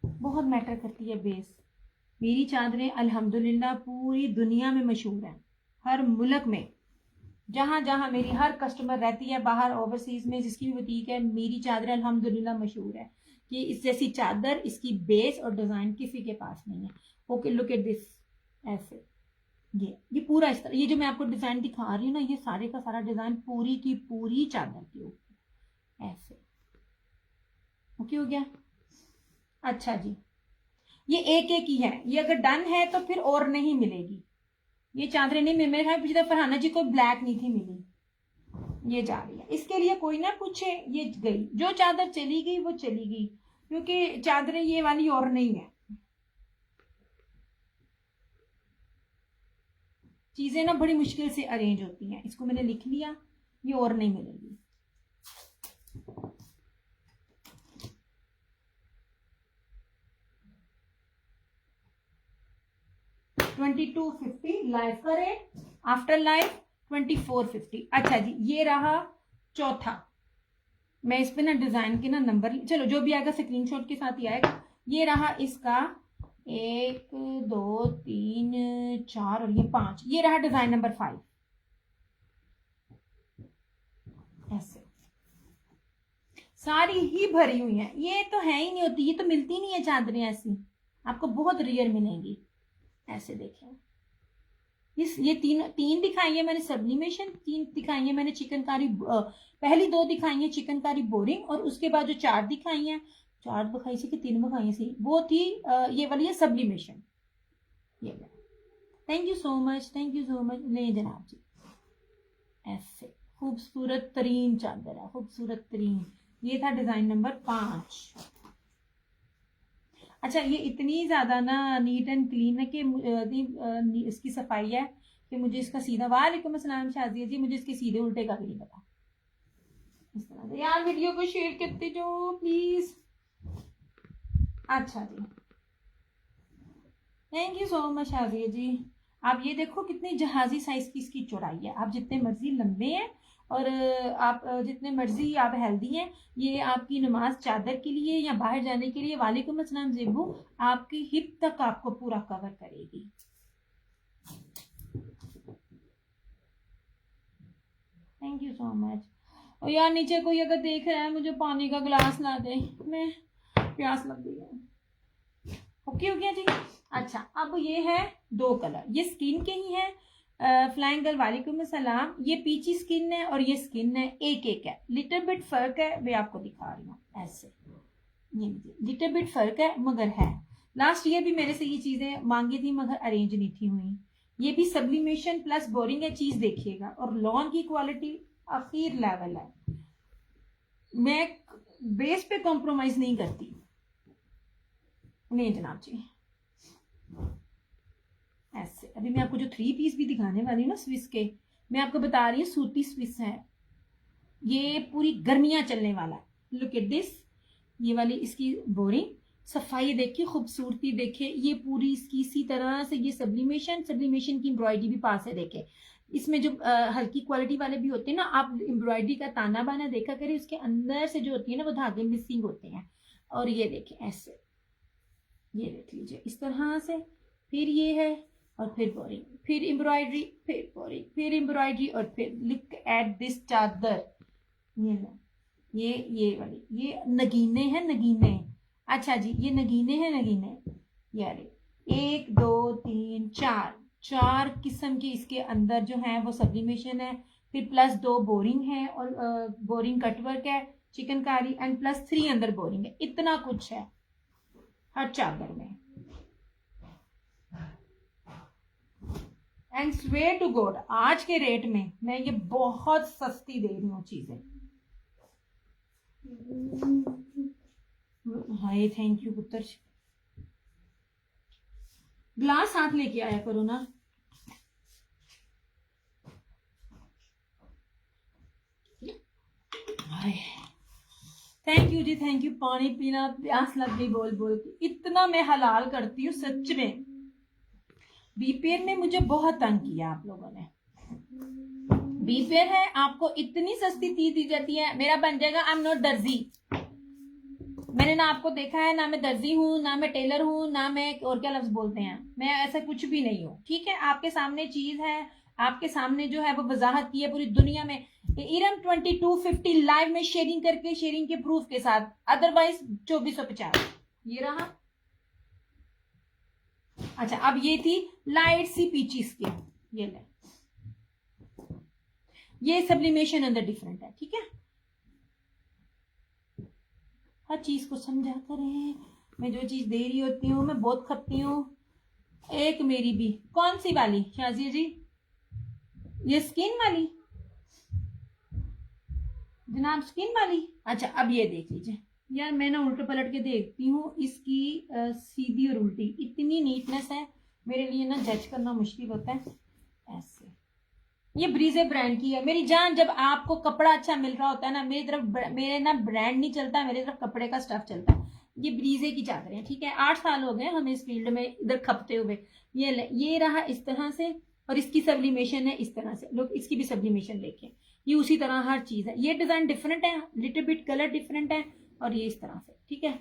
बहुत मैटर करती है बेस। मेरी चादरें अल्हम्दुलिल्लाह पूरी दुनिया में मशहूर हैं, हर मुल्क में, जहां जहां मेरी हर कस्टमर रहती है, बाहर ओवरसीज में जिसकी भी बुटीक है, मेरी चादरें अल्हम्दुलिल्लाह मशहूर है कि इस जैसी चादर, इसकी बेस और डिजाइन किसी के पास नहीं है। Okay, look at this. ऐसे ये पूरा इस तरह, ये जो मैं आपको डिजाइन दिखा रही हूँ ना, ये सारे का सारा डिजाइन पूरी की पूरी चादर के ऊपर ऐसे। ओके हो गया। अच्छा जी, ये एक ही है, ये अगर डन है तो फिर और नहीं मिलेगी। ये चादरें नहीं मिल, मेरे ख्याल पिछली दफा फरहाना जी को ब्लैक नहीं थी मिली, ये जा रही है। इसके लिए कोई ना पूछे, ये गई, जो चादर चली गई वो चली गई, क्योंकि चादरें ये वाली और नहीं है। चीजें ना बड़ी मुश्किल से अरेंज होती हैं। इसको मैंने लिख लिया, ये और नहीं मिलेगी। $2250 लाइफ का रेट, आफ्टर लाइफ $2450। अच्छा जी, ये रहा चौथा। मैं इस पे ना डिजाइन के ना नंबर, चलो जो भी आएगा स्क्रीनशॉट के साथ ही आएगा। ये रहा इसका 1 2 3 4 और ये 5। ये रहा डिजाइन नंबर 5 ऐसे। सारी ही भरी हुई है, ये तो है ही नहीं होती, ये तो मिलती नहीं है चादरें ऐसी, आपको बहुत रेयर मिलेंगी। ऐसे देखें, ये तीन दिखाई है मैंने सब्लिमेशन, 3 दिखाई है मैंने चिकनकारी, पहली 2 दिखाई है चिकनकारी बोरिंग, और उसके बाद जो 4 दिखाई है, 4 दिखाई थी कि 3 दिखाई थी, वो थी ये वाली है सब्लिमेशन। ये thank you so much, thank you so much. ले जनाब जी, ऐसे खूबसूरत तरीन चादर है, खूबसूरत तरीन। ये था डिजाइन नंबर 5। अच्छा, ये इतनी ज्यादा ना नीट एंड क्लीन है कि इसकी सफाई है कि मुझे इसका सीधा, वालेकुम अस्सलाम शाजिया जी, मुझे इसके सीधे उल्टे का भी नहीं पता। इस तरह से यार वीडियो को शेयर करते जो प्लीज। अच्छा जी, thank you so much Shazia ji. आप ये देखो कितनी जहाजी साइज की इसकी चौड़ाई है। आप जितने मर्जी लंबे हैं और आप जितने मर्जी आप हेल्दी हैं, ये आपकी नमाज चादर के लिए या बाहर जाने के लिए, वालेकुम अस्सलाम ज़ेबू, आपकी हिप तक आपको पूरा कवर करेगी। Thank you so much. और यार नीचे कोई अगर देख रहा है, मुझे पानी का गिलास ला दे, मैं प्यास लग गई है। ओके हो गया जी। अच्छा, अब ये है 2 कलर, ये स्किन के ही है, फ्लाइंग गर्ल वालेकुम सलाम। ये पीची स्किन है और ये स्किन है, एक एक है, लिटिल बिट फर्क है, मैं आपको दिखा रही हूँ ऐसे, ये लिटिल बिट फर्क है मगर है। लास्ट ईयर भी मेरे से ये चीजें मांगी थी मगर अरेंज नहीं थी हुई। ये भी सब्लिमेशन प्लस बोरिंग है, चीज देखिएगा, और लॉन की क्वालिटी आखिर लेवल है। मैं बेस पे कॉम्प्रोमाइज नहीं करती। नहीं जनाब जी, ऐसे अभी मैं आपको जो 3 पीस भी दिखाने वाली हूँ ना स्विस के, मैं आपको बता रही हूँ सूती स्विस है, ये पूरी गर्मियां चलने वाला है। लुक एट दिस, ये वाली इसकी बोरिंग, सफाई देखिए, खूबसूरती देखिए, ये पूरी इसकी इसी तरह से ये सब्लिमेशन की एम्ब्रॉयडरी भी पास है देखे। इसमें जो हल्की क्वालिटी वाले भी होते हैं ना, आप एम्ब्रॉयडरी का ताना बाना देखा करें, उसके अंदर से जो होती है ना वो धागे मिसिंग होते हैं। और ये देखिए ऐसे, ये देख लीजिए इस तरह से, फिर ये है और फिर बोरिंग, फिर एम्ब्रॉयडरी, फिर बोरिंग, फिर एम्ब्रॉयडरी, और फिर लुक एट दिस चादर, ये ना, ये वाली, ये नगीने हैं नगीने। अच्छा जी, ये नगीने हैं नगीने, यार 1 2 3 4 4 किस्म के इसके अंदर जो है वो सब्लिमेशन है, फिर प्लस 2 बोरिंग है, और बोरिंग कटवर्क है, चिकनकारी, एंड प्लस 3 अंदर बोरिंग है। इतना कुछ है हर चादर में। एंड स्वेयर टू गॉड आज के रेट में मैं ये बहुत सस्ती दे रही हूँ चीजें। हाय थैंक यू पुत्र, ग्लास साथ लेके आया करो ना। थैंक यू जी, थैंक यू। पानी पीना, प्यास लग गई बोल बोल के, इतना मैं हलाल करती हूँ सच में। बीपीएल में मुझे बहुत तंग किया आप लोगों ने। बीपीएल है, आपको इतनी सस्ती चीज दी जाती है, मेरा बन जाएगा। आई एम नॉट दर्जी, मैंने ना आपको देखा है, ना मैं दर्जी हूँ, ना मैं टेलर हूँ, ना मैं और क्या लफ्ज बोलते हैं, मैं ऐसा कुछ भी नहीं हूँ। ठीक है, आपके सामने चीज है, आपके सामने जो है वो वजाहत की है पूरी दुनिया में। इरम 2250 लाइव में शेयरिंग करके, शेयरिंग के प्रूफ के साथ, अदरवाइज 2450 ये रहा। अच्छा, अब ये थी लाइट सी पीची स्किन, ये ले, ये सब्लिमेशन अंदर डिफरेंट है। ठीक है, हर चीज को समझा करें। मैं जो चीज दे रही होती हूँ मैं बहुत खपती हूँ। एक मेरी भी, कौन सी वाली शाजिया जी? ये स्किन वाली जनाब, स्किन वाली। अच्छा, अब ये देख लीजिए यार, मैं ना उल्टे पलट के देखती हूँ इसकी सीधी और उल्टी, इतनी नीटनेस है मेरे लिए ना जज करना मुश्किल होता है। ऐसे, ये ब्रीजे ब्रांड की है मेरी जान। जब आपको कपड़ा अच्छा मिल रहा होता है ना, मेरी तरफ मेरे ना ब्रांड नहीं चलता, मेरी तरफ कपड़े का स्टफ चलता है। ये ब्रीजे की चादरें हैं। ठीक है, 8 साल हो गए हमें इस फील्ड में इधर खपते हुए। ये रहा इस तरह से, और इसकी सब्लिमेशन है इस तरह से। लोग इसकी भी सब्लिमेशन देखें, ये उसी तरह हर चीज है। ये डिजाइन डिफरेंट है, लिटिल बिट कलर डिफरेंट है, और ये इस तरह से। ठीक है,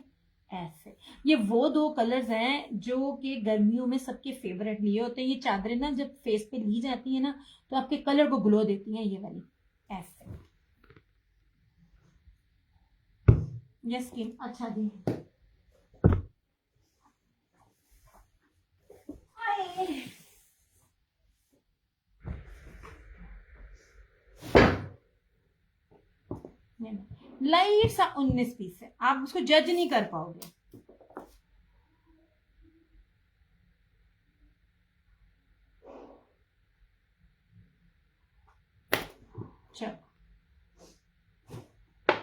ऐसे। ये वो 2 कलर्स हैं जो कि गर्मियों में सबके फेवरेट लिए होते हैं। ये चादरें ना जब फेस पे ली जाती है ना, तो आपके कलर को ग्लो देती हैं, ये वाली ऐसे। ये स्किन, अच्छा जी, लाइट सा 19 पीस है, आप उसको जज नहीं कर पाओगे। चलो,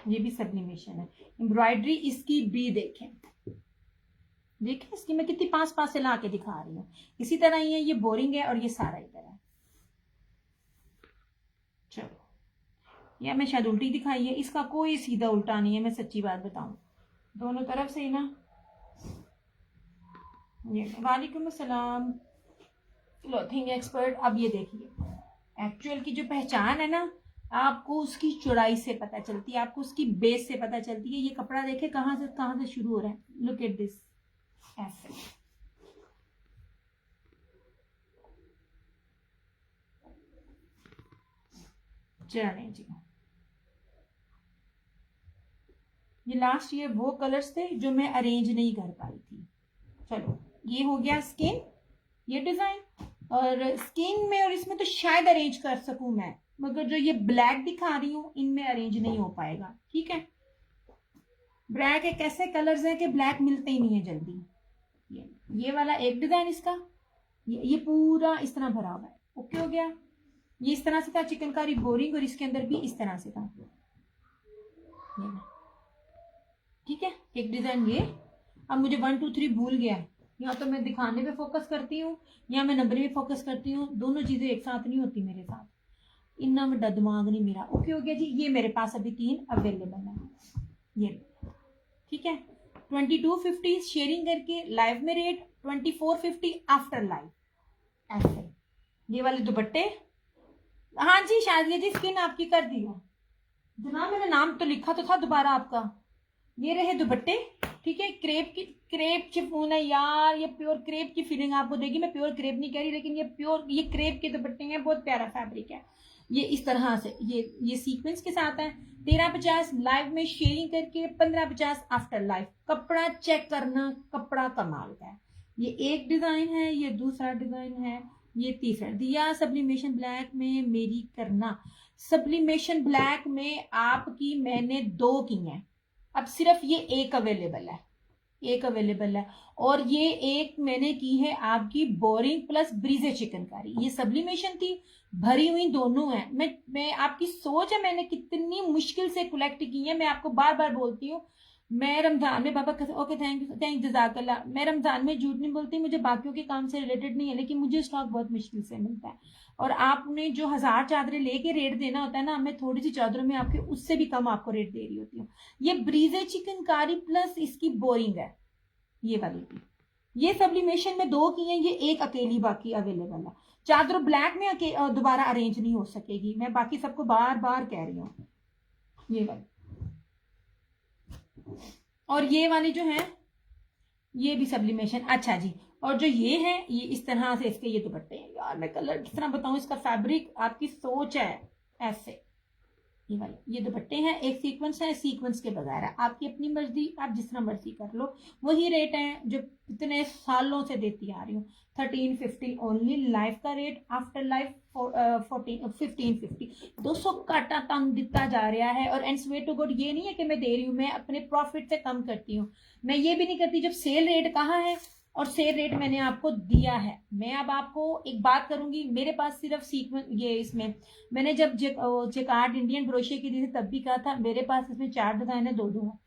ये भी सब्लिमेशन है। एम्ब्रॉयडरी इसकी भी देखें, देखें इसकी मैं कितनी पास पास से ला के दिखा रही हूँ। इसी तरह ही है, ये बोरिंग है और ये सारा इधर है। चलो, या मैं शायद उल्टी दिखाई है, इसका कोई सीधा उल्टा नहीं है, मैं सच्ची बात बताऊं, दोनों तरफ से ही ना। ये वालेकुम अस्सलाम क्लॉथिंग एक्सपर्ट। अब ये देखिए, एक्चुअल की जो पहचान है ना, आपको उसकी चौड़ाई से पता चलती है, आपको उसकी बेस से पता चलती है। ये कपड़ा देखे कहाँ से शुरू हो रहा है, लुक एट दिस, ऐसे। चलें जी, ये लास्ट ईयर वो कलर्स थे जो मैं अरेंज नहीं कर पाई थी। चलो, ये हो गया स्किन, ये डिजाइन, और स्किन में और इसमें तो शायद अरेंज कर सकूं मैं, मगर जो ये ब्लैक दिखा रही हूँ इनमें अरेंज नहीं हो पाएगा। ठीक है, ब्लैक एक ऐसे कलर्स हैं कि ब्लैक मिलते ही नहीं है जल्दी। ये वाला एक डिजाइन इसका, ये पूरा इस तरह भरा हुआ है। ओके हो गया, ये इस तरह से था चिकनकारी बोरिंग, और इसके अंदर भी इस तरह से था। ठीक है, एक डिजाइन ये। अब मुझे 1 2 3 भूल गया है, या तो मैं दिखाने पे फोकस करती हूँ या मैं नंबर पे फोकस करती हूँ, दोनों चीजें एक साथ नहीं होती मेरे साथ, इतना में दिमाग नहीं मेरा। ओके हो गया जी, ये मेरे पास अभी 3 अवेलेबल है। ये ठीक है, 2250 शेयरिंग करके लाइव में रेट, 2450 आफ्टर लाइव ऐसे। ये वाले दुपट्टे, हाँ जी शायद जी स्किन आपकी कर दिया जनाब, मैंने नाम तो लिखा तो था दोबारा आपका। ये रहे दुपट्टे, ठीक है, क्रेप चिफून है यार, ये प्योर क्रेप की फीलिंग आपको देगी। मैं प्योर क्रेप नहीं कह रही, लेकिन ये क्रेप के दुपट्टे हैं, बहुत प्यारा फैब्रिक है। ये इस तरह से ये सीक्वेंस के साथ है। 1350 लाइव में शेयरिंग करके, 1550 आफ्टर लाइव। कपड़ा चेक करना, कपड़ा कमाल का है। ये एक डिजाइन है, ये दूसरा डिजाइन है, ये तीसरा दिया सब्लिमेशन ब्लैक में मेरी करना। सब्लिमेशन ब्लैक में आपकी मैंने 2 की हैं, अब सिर्फ ये एक अवेलेबल है, एक अवेलेबल है। और ये एक मैंने की है आपकी बोरिंग प्लस ब्रीजे चिकनकारी। ये सब्लिमेशन थी, भरी हुई दोनों है। मैं आपकी सोच है मैंने कितनी मुश्किल से कलेक्ट की है। मैं आपको बार बार बोलती हूँ, मैं रमजान में बाबा ओके थैंक जजाकल्ला, मैं रमजान में झूठ नहीं बोलती, मुझे बाकियों के काम से रिलेटेड नहीं है, लेकिन मुझे स्टॉक बहुत मुश्किल से मिलता है। और आपने जो 1000 चादरें लेके रेट देना होता है ना, मैं थोड़ी सी चादरों में आपके उससे भी कम आपको रेट दे रही होती हूँ। ये ब्रीजे चिकनकारी प्लस इसकी बोरिंग है, ये वाली भी। ये सब्लिमेशन में 2 की है, ये एक अकेली बाकी अवेलेबल है। चादर ब्लैक में दोबारा अरेंज नहीं हो सकेगी, मैं बाकी सबको बार बार कह रही हूँ। ये वाली और ये वाली जो है ये भी सब्लिमेशन। अच्छा जी, और जो ये है ये इस तरह से इसके ये दुपट्टे हैं यार, मैं कलर किस तरह बताऊं, इसका फैब्रिक आपकी सोच है ऐसे। ये वाले ये दुपट्टे हैं, एक सीक्वेंस है, सीक्वेंस के बगैर है, आपकी अपनी मर्जी, आप जिस तरह मर्जी कर लो। वही रेट है जो इतने सालों से देती आ रही हूँ, 1350 ओनली। लाइफ का रेट आफ्टर लाइफ 1550। 200 काटा तंग दिता जा रहा है। और एंड स्वे टू गुड ये नहीं है कि मैं दे रही हूँ, मैं अपने प्रॉफिट से कम करती हूँ। मैं ये भी नहीं करती जब सेल रेट कहाँ है और सेल रेट मैंने आपको दिया है। मैं अब आपको एक बात करूंगी, मेरे पास सिर्फ सीक्वेंस ये इसमें मैंने जब जेकार्ड इंडियन क्रोशे की दी थी तब भी कहा था मेरे पास इसमें 4 डिजाइन है, 2 है।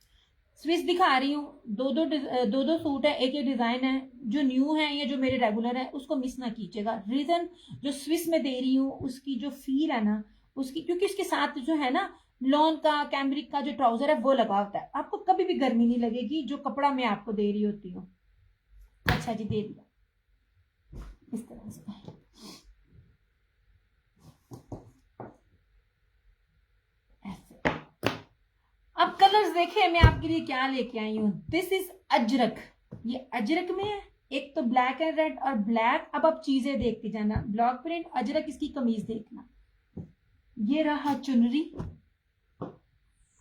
स्विस दिखा रही हूँ, 2 सूट है, एक डिजाइन है। जो न्यू है या जो मेरे रेगुलर है उसको मिस ना कीजिएगा। रीजन जो स्विस में दे रही हूँ उसकी जो फील है ना उसकी, क्योंकि उसके साथ जो है ना लॉन का कैमरिक का जो ट्राउजर है वो लगा होता है, आपको कभी भी गर्मी नहीं लगेगी जो कपड़ा मैं आपको दे रही होती हूँ। अच्छा जी, दे दिया इस तरह से। ऐसे अब कलर्स देखे मैं आपके लिए क्या लेके आई हूं। दिस इज अजरक, ये अजरक में है, एक तो ब्लैक एंड रेड और ब्लैक। अब आप चीजें देखती जाना, ब्लॉक प्रिंट अजरक, इसकी कमीज देखना। ये रहा चुनरी,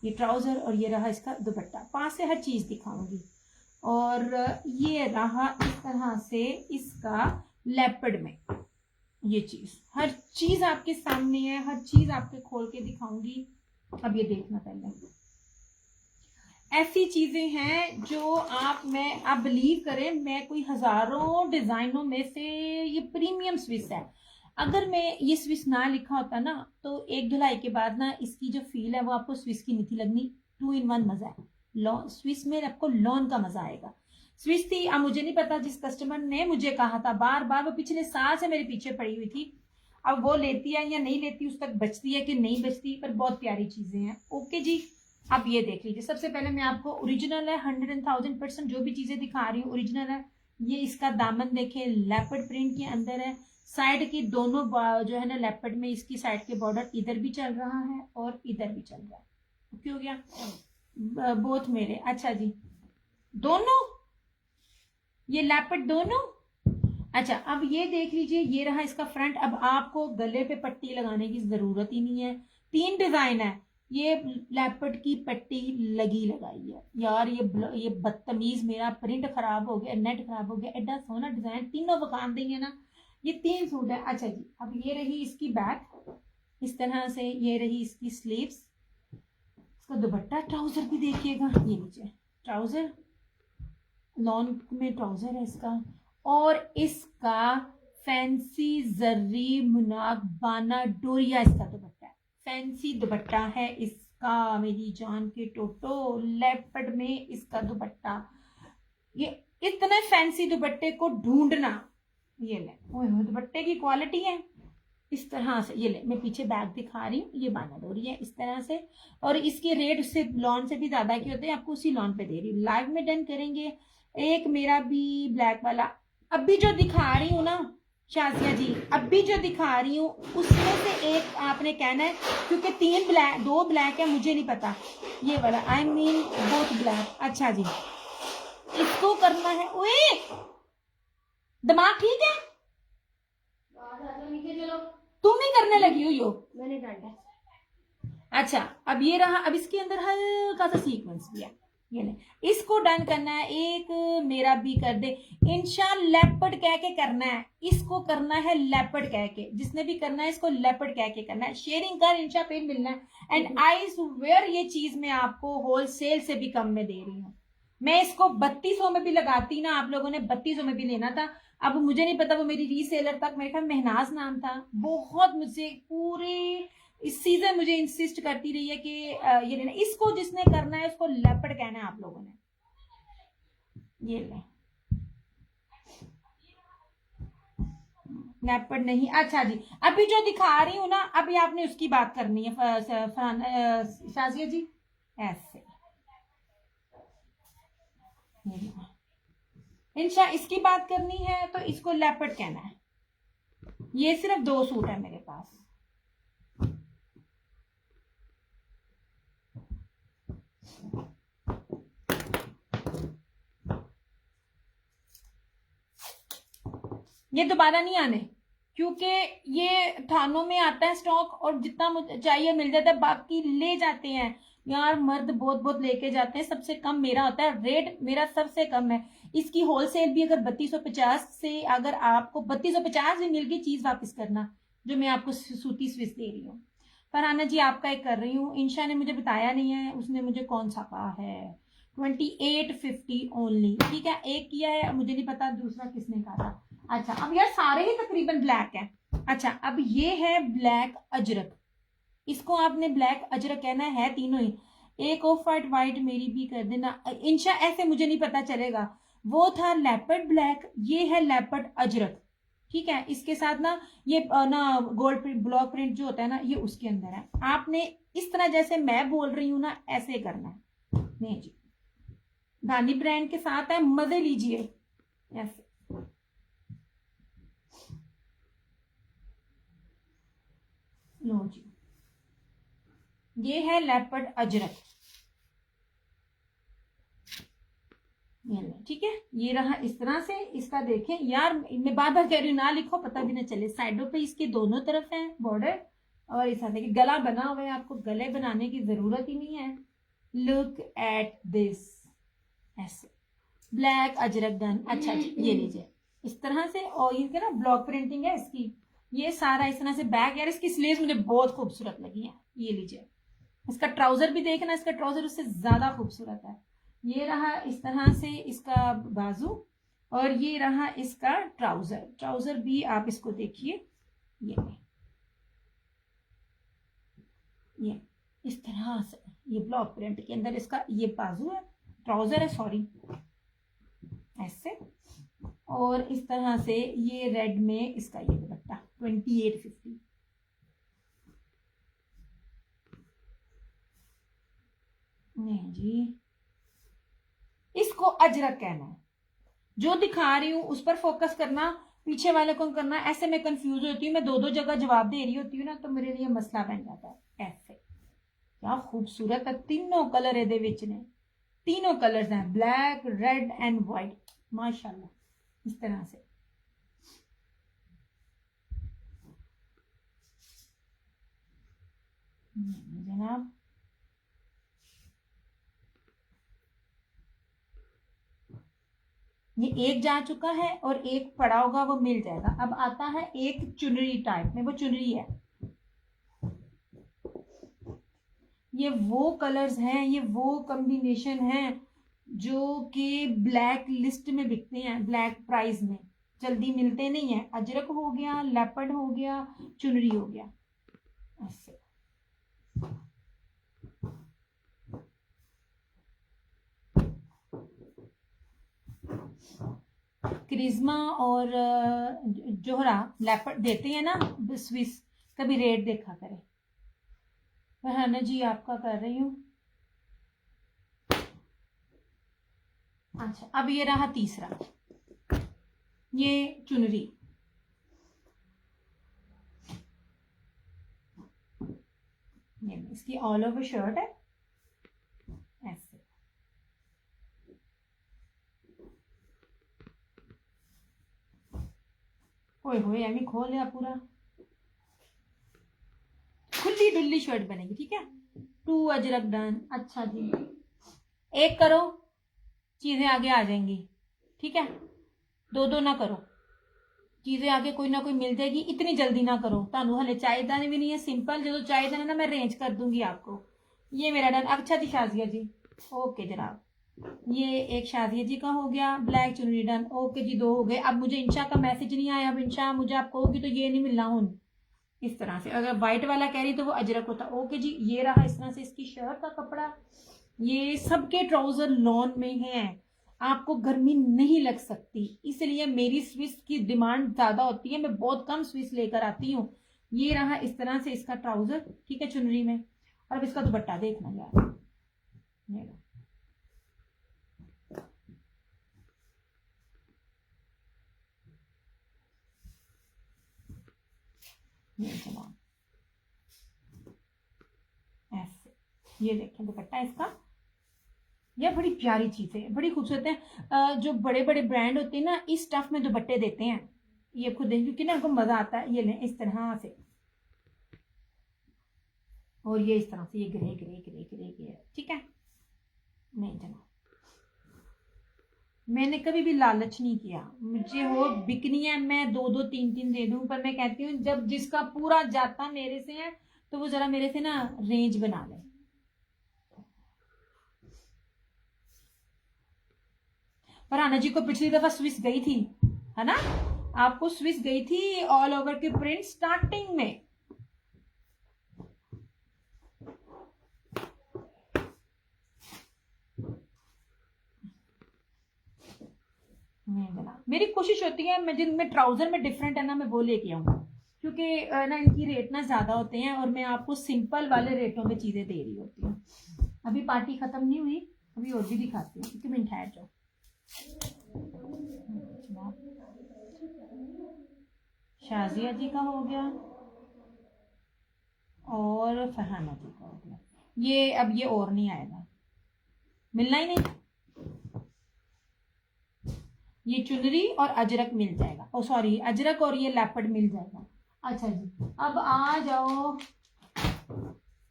ये ट्राउजर, और ये रहा इसका दुपट्टा। पास से हर चीज दिखाऊंगी। और ये रहा इस तरह से इसका लेपर्ड में ये चीज, हर चीज आपके सामने है, हर चीज आपके खोल के दिखाऊंगी। अब ये देखना पहले, ऐसी चीजें हैं जो आप बिलीव करें, मैं कोई हजारों डिजाइनों में से ये प्रीमियम स्विस है। अगर मैं ये स्विस ना लिखा होता ना तो एक धुलाई के बाद ना इसकी जो फील है वो आपको स्विस की नहीं थी लगनी। 2 in 1 मजा है। स्विस में आपको लॉन का मजा आएगा। स्विस थी, अब मुझे नहीं पता, जिस कस्टमर ने मुझे कहा था बार बार, वो पिछले साल से मेरे पीछे पड़ी हुई थी। अब वो लेती है या नहीं लेती, उस तक बचती है कि नहीं बचती, पर बहुत प्यारी चीजें हैं। ओके जी, अब ये देख लीजिए। सबसे पहले मैं आपको ओरिजिनल है 100,000% जो भी चीजें दिखा रही हूँ ओरिजिनल है। ये इसका दामन देखे, लेपर्ड प्रिंट के अंदर है। साइड की दोनों जो है ना लेपर्ड में, इसकी साइड के बॉर्डर इधर भी चल रहा है और इधर भी चल रहा है। ओके हो गया बोथ मेरे। अच्छा जी, दोनों ये लेपर्ड दोनों। अच्छा, अब ये देख लीजिए, ये रहा इसका फ्रंट। अब आपको गले पे पट्टी लगाने की जरूरत ही नहीं है। 3 डिजाइन है, ये लेपर्ड की पट्टी लगी लगाई है यार। ये बदतमीज मेरा प्रिंट खराब हो गया, नेट खराब हो गया। एडा सोना डिजाइन, तीनों वकान देंगे ना, ये 3 सूट है। अच्छा जी, अब ये रही इसकी बैक, इस तरह से ये रही इसकी स्लीव्स, इसका दुपट्टा, ट्राउजर भी देखिएगा, ये नीचे ट्राउजर, लॉन में ट्राउजर है इसका, और इसका फैंसी जर्री मुनाबाना डोरिया इसका दुपट्टा है, फैंसी दुपट्टा है इसका मेरी जान के टोटो, लेपर्ड में इसका दुपट्टा। ये इतने फैंसी दुपट्टे को ढूंढना, ये ले, ओए दुपट्टे की क्वालिटी है इस तरह से। ये ले, मैं पीछे बैग दिखा रही हूँ, ये बाना डोरी है इस तरह से, और इसके रेट उससे लॉन से भी ज्यादा के होते हैं, आपको उसी लॉन पे दे रही हूँ। लाइव में डन करेंगे। एक मेरा भी ब्लैक वाला अभी जो दिखा रही हूँ ना शाजिया जी, अभी जो दिखा रही हूँ उसमें से एक आपने कहना है, क्योंकि 3 ब्लैक 2 ब्लैक है, मुझे नहीं पता, ये वाला आई मीन बोथ ब्लैक। अच्छा जी, इसको करना है। ओए दिमाग ठीक है, तुम ही करने लगी हुई हो, मैंने डांटा। अच्छा, अब ये रहा, अब इसके अंदर हल्का सा सीक्वेंस भी है, ये ले, इसको डन करना है। एक मेरा भी कर दे इंशा, लेपर्ड कह के करना है, इसको करना है लेपर्ड कह के, जिसने भी करना है इसको लेपर्ड कह के करना है। शेयरिंग कर इंशा, पे मिलना है। एंड आई स्वेयर ये चीज मैं आपको होलसेल से भी कम में दे रही हूँ। मैं इसको 3200 में भी लगाती ना, आप लोगों ने 3200 में भी लेना था। अब मुझे नहीं पता, वो मेरी रीसेलर तक, मेरे ख्याल महनाज नाम था, बहुत मुझसे पूरे इस सीजन मुझे इंसिस्ट करती रही है कि ये लेना। इसको जिसने करना है उसको लेपर्ड कहना है आप लोगों ने, ये ले लेपर्ड नहीं। अच्छा जी, अभी जो दिखा रही हूँ ना, अभी आपने उसकी बात करनी है शाजिया जी, ऐसे इंशा इसकी बात करनी है तो इसको लेपर्ड कहना है। ये सिर्फ 2 सूट है मेरे पास। ये दोबारा नहीं आने, क्योंकि ये थानों में आता है स्टॉक, और जितना मुझे चाहिए मिल जाता है, बाकी ले जाते हैं यार मर्द, बहुत बहुत लेके जाते हैं। सबसे कम मेरा होता है, रेट मेरा सबसे कम है। इसकी होलसेल भी अगर 3250 से, अगर आपको 3250 में मिल गई चीज, वापस करना, जो मैं आपको सूती स्विच दे रही हूँ। फरहाना जी आपका एक कर रही हूँ, इंशा ने मुझे बताया नहीं है उसने मुझे कौन सा कहा है। 2850 ओनली, ठीक है, एक किया है, मुझे नहीं पता दूसरा किसने कहा था। अच्छा, अब यार सारे ही तकरीबन ब्लैक है। अच्छा, अब ये है ब्लैक अजरक, इसको आपने ब्लैक अजरक कहना है, तीनों ही। एक ऑफ वाइट मेरी भी कर देना इंशा, ऐसे मुझे नहीं पता चलेगा। वो था लेपर्ड ब्लैक, ये है लेपर्ड अजरक, ठीक है। इसके साथ ना ये ना गोल्ड ब्लॉक प्रिंट जो होता है ना, ये उसके अंदर है। आपने इस तरह जैसे मैं बोल रही हूं ना, ऐसे करना है। नहीं जी, गांधी ब्रांड के साथ है, मजे लीजिए ऐसे। लो जी, ये है लेपर्ड अजरक, ठीक है। ये रहा इस तरह से, इसका देखें यार, मैं बार बार कह रही हूँ ना लिखो, पता भी ना चले। साइडों पे इसके दोनों तरफ है बॉर्डर, और इस तरह देखिए गला बना हुआ है, आपको गले बनाने की जरूरत ही नहीं है। लुक एट दिस, ऐसे ब्लैक अजरक डन। अच्छा जी, ये लीजिए इस तरह से, और ये ना ब्लॉक प्रिंटिंग है इसकी, ये सारा इस तरह से बैग। यार इसकी स्लीव्स मुझे बहुत खूबसूरत लगी है, ये लीजिए। इसका ट्राउजर भी देखना, इसका ट्राउजर उससे ज्यादा खूबसूरत है। ये रहा इस तरह से इसका बाजू, और ये रहा इसका ट्राउजर। ट्राउजर भी आप इसको देखिए, ये इस तरह से, ये ब्लॉक प्रिंट के अंदर इसका ये बाजू है, ट्राउजर है सॉरी, ऐसे। और इस तरह से ये रेड में इसका ये दुपट्टा 2850। नहीं जी, इसको अजरक कहना है। जो दिखा रही हूं उस पर फोकस करना, पीछे वाले को करना। ऐसे मैं कंफ्यूज होती हूँ, मैं 2-2 जगह जवाब दे रही होती हूँ ना, तो मेरे लिए मसला बन जाता है। ऐसे क्या खूबसूरत है, तीनों कलर ए ने, तीनों कलर्स हैं, ब्लैक रेड एंड व्हाइट, माशाल्लाह। इस तरह से जनाब, ये एक जा चुका है और एक पड़ा होगा, वो मिल जाएगा। अब आता है एक चुनरी टाइप में, वो चुनरी है। ये वो कलर्स हैं, ये वो कॉम्बिनेशन है जो कि ब्लैक लिस्ट में बिकते हैं, ब्लैक प्राइस में जल्दी मिलते नहीं है। अजरक हो गया, लेपर्ड हो गया, चुनरी हो गया, ऐसे। क्रिज्मा और जोहरा लेपर्ड देते हैं ना स्विस, कभी रेट देखा करें। फरहाना जी आपका कर रही हूँ। अच्छा, अब ये रहा तीसरा, ये चुनरी। ये इसकी ऑल ओवर शर्ट है ऐसे। ओए होए, एमी खोल लिया पूरा, खुली डुल्ली शर्ट बनेगी, ठीक है। 2 अजरक डन। अच्छा जी, एक करो, चीजें आगे आ जाएंगी, ठीक है। दो दो ना करो, चीजें आगे कोई ना कोई मिल जाएगी, इतनी जल्दी ना करो। तानू हले चायदानी भी नहीं है, सिंपल जो चायदानी ना मैं रेंज कर दूंगी आपको। ये मेरा डन। अच्छा जी शाजिया जी, ओके जनाब, ये एक शाजिया जी का हो गया, ब्लैक चुनरी डन। ओके जी, 2 हो गए। अब मुझे इंशा का मैसेज नहीं आया, अब इंशा मुझे आप कहोगी तो ये नहीं मिलना हूं इस तरह से। अगर व्हाइट वाला कह रही तो वो अजरक होता। ओके जी, ये रहा इस तरह से इसकी शर्ट का कपड़ा। ये सबके ट्राउजर लॉन में हैं, आपको गर्मी नहीं लग सकती, इसलिए मेरी स्विस की डिमांड ज्यादा होती है, मैं बहुत कम स्विस लेकर आती हूँ। ये रहा इस तरह से इसका ट्राउजर, ठीक है, चुनरी में। और अब इसका दुपट्टा देखना यार, ये लो। ये जनाब ऐसे, ये देखें दुपट्टा इसका। ये बड़ी प्यारी चीज है, बड़ी खूबसूरत है। जो बड़े बड़े ब्रांड होते हैं ना, इस स्टफ में दुपट्टे देते हैं, ये खुद देख, क्योंकि ना उनको मजा आता है। ये लें इस तरह से, और ये इस तरह से, ये grey grey grey grey grey, ठीक है। नहीं जनाब, मैंने कभी भी लालच नहीं किया, मुझे हो बिकनी है मैं 2 2 3 3 दे दूं, पर मैं कहती हूँ जब जिसका पूरा जाता मेरे से है तो वो जरा मेरे से ना रेंज बना ले। पर आना जी को पिछली दफा स्विस गई थी, है ना, आपको स्विस गई थी ऑल ओवर के प्रिंट स्टार्टिंग में। मेरी कोशिश होती है मैं जिनमें ट्राउजर में डिफरेंट है ना, मैं वो लेके आऊँ, क्योंकि ना इनकी रेट ना ज्यादा होते हैं और मैं आपको सिंपल वाले रेटों में चीजें दे रही होती हूँ। अभी पार्टी खत्म नहीं हुई, अभी और भी दिखाती हूँ, 1 मिनट ठहर जाओ। शाजिया जी का हो गया और फरहाना जी का हो गया। ये अब ये और नहीं आएगा, मिलना ही नहीं। ये चुनरी और अजरक मिल जाएगा, ओ सॉरी, अजरक और ये लेपर्ड मिल जाएगा। अच्छा जी, अब आ जाओ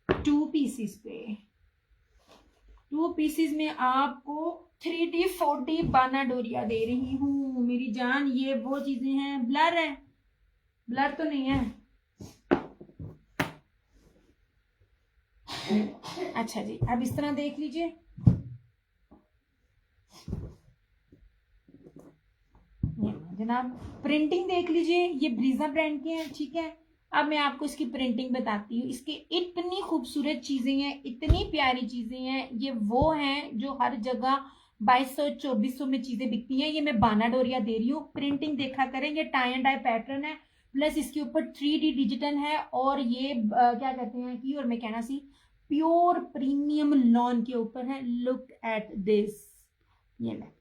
2 पीसीस पे। 2 पीसीस में आपको 3D 4D बाना डोरिया दे रही हूँ मेरी जान। ये वो चीजें हैं, ब्लर है, ब्लर तो नहीं है। अच्छा जी, अब इस तरह देख लीजिए, जनाब प्रिंटिंग देख लीजिए, ये ब्रीजा ब्रांड के हैं, ठीक है। अब मैं आपको इसकी प्रिंटिंग बताती हूँ, इसकी इतनी खूबसूरत चीजें हैं, इतनी प्यारी चीजें हैं। ये वो हैं जो हर जगह 2200 2400 में चीजें बिकती हैं, ये मैं बाना डोरिया दे रही हूँ। प्रिंटिंग देखा करेंगे, टाई एंड डाई पैटर्न है, प्लस इसके ऊपर 3D डिजिटल है, और ये क्या कहते हैं कि, और मैं कहना सी प्योर प्रीमियम लॉन के ऊपर है। लुक एट दिस, ये मैं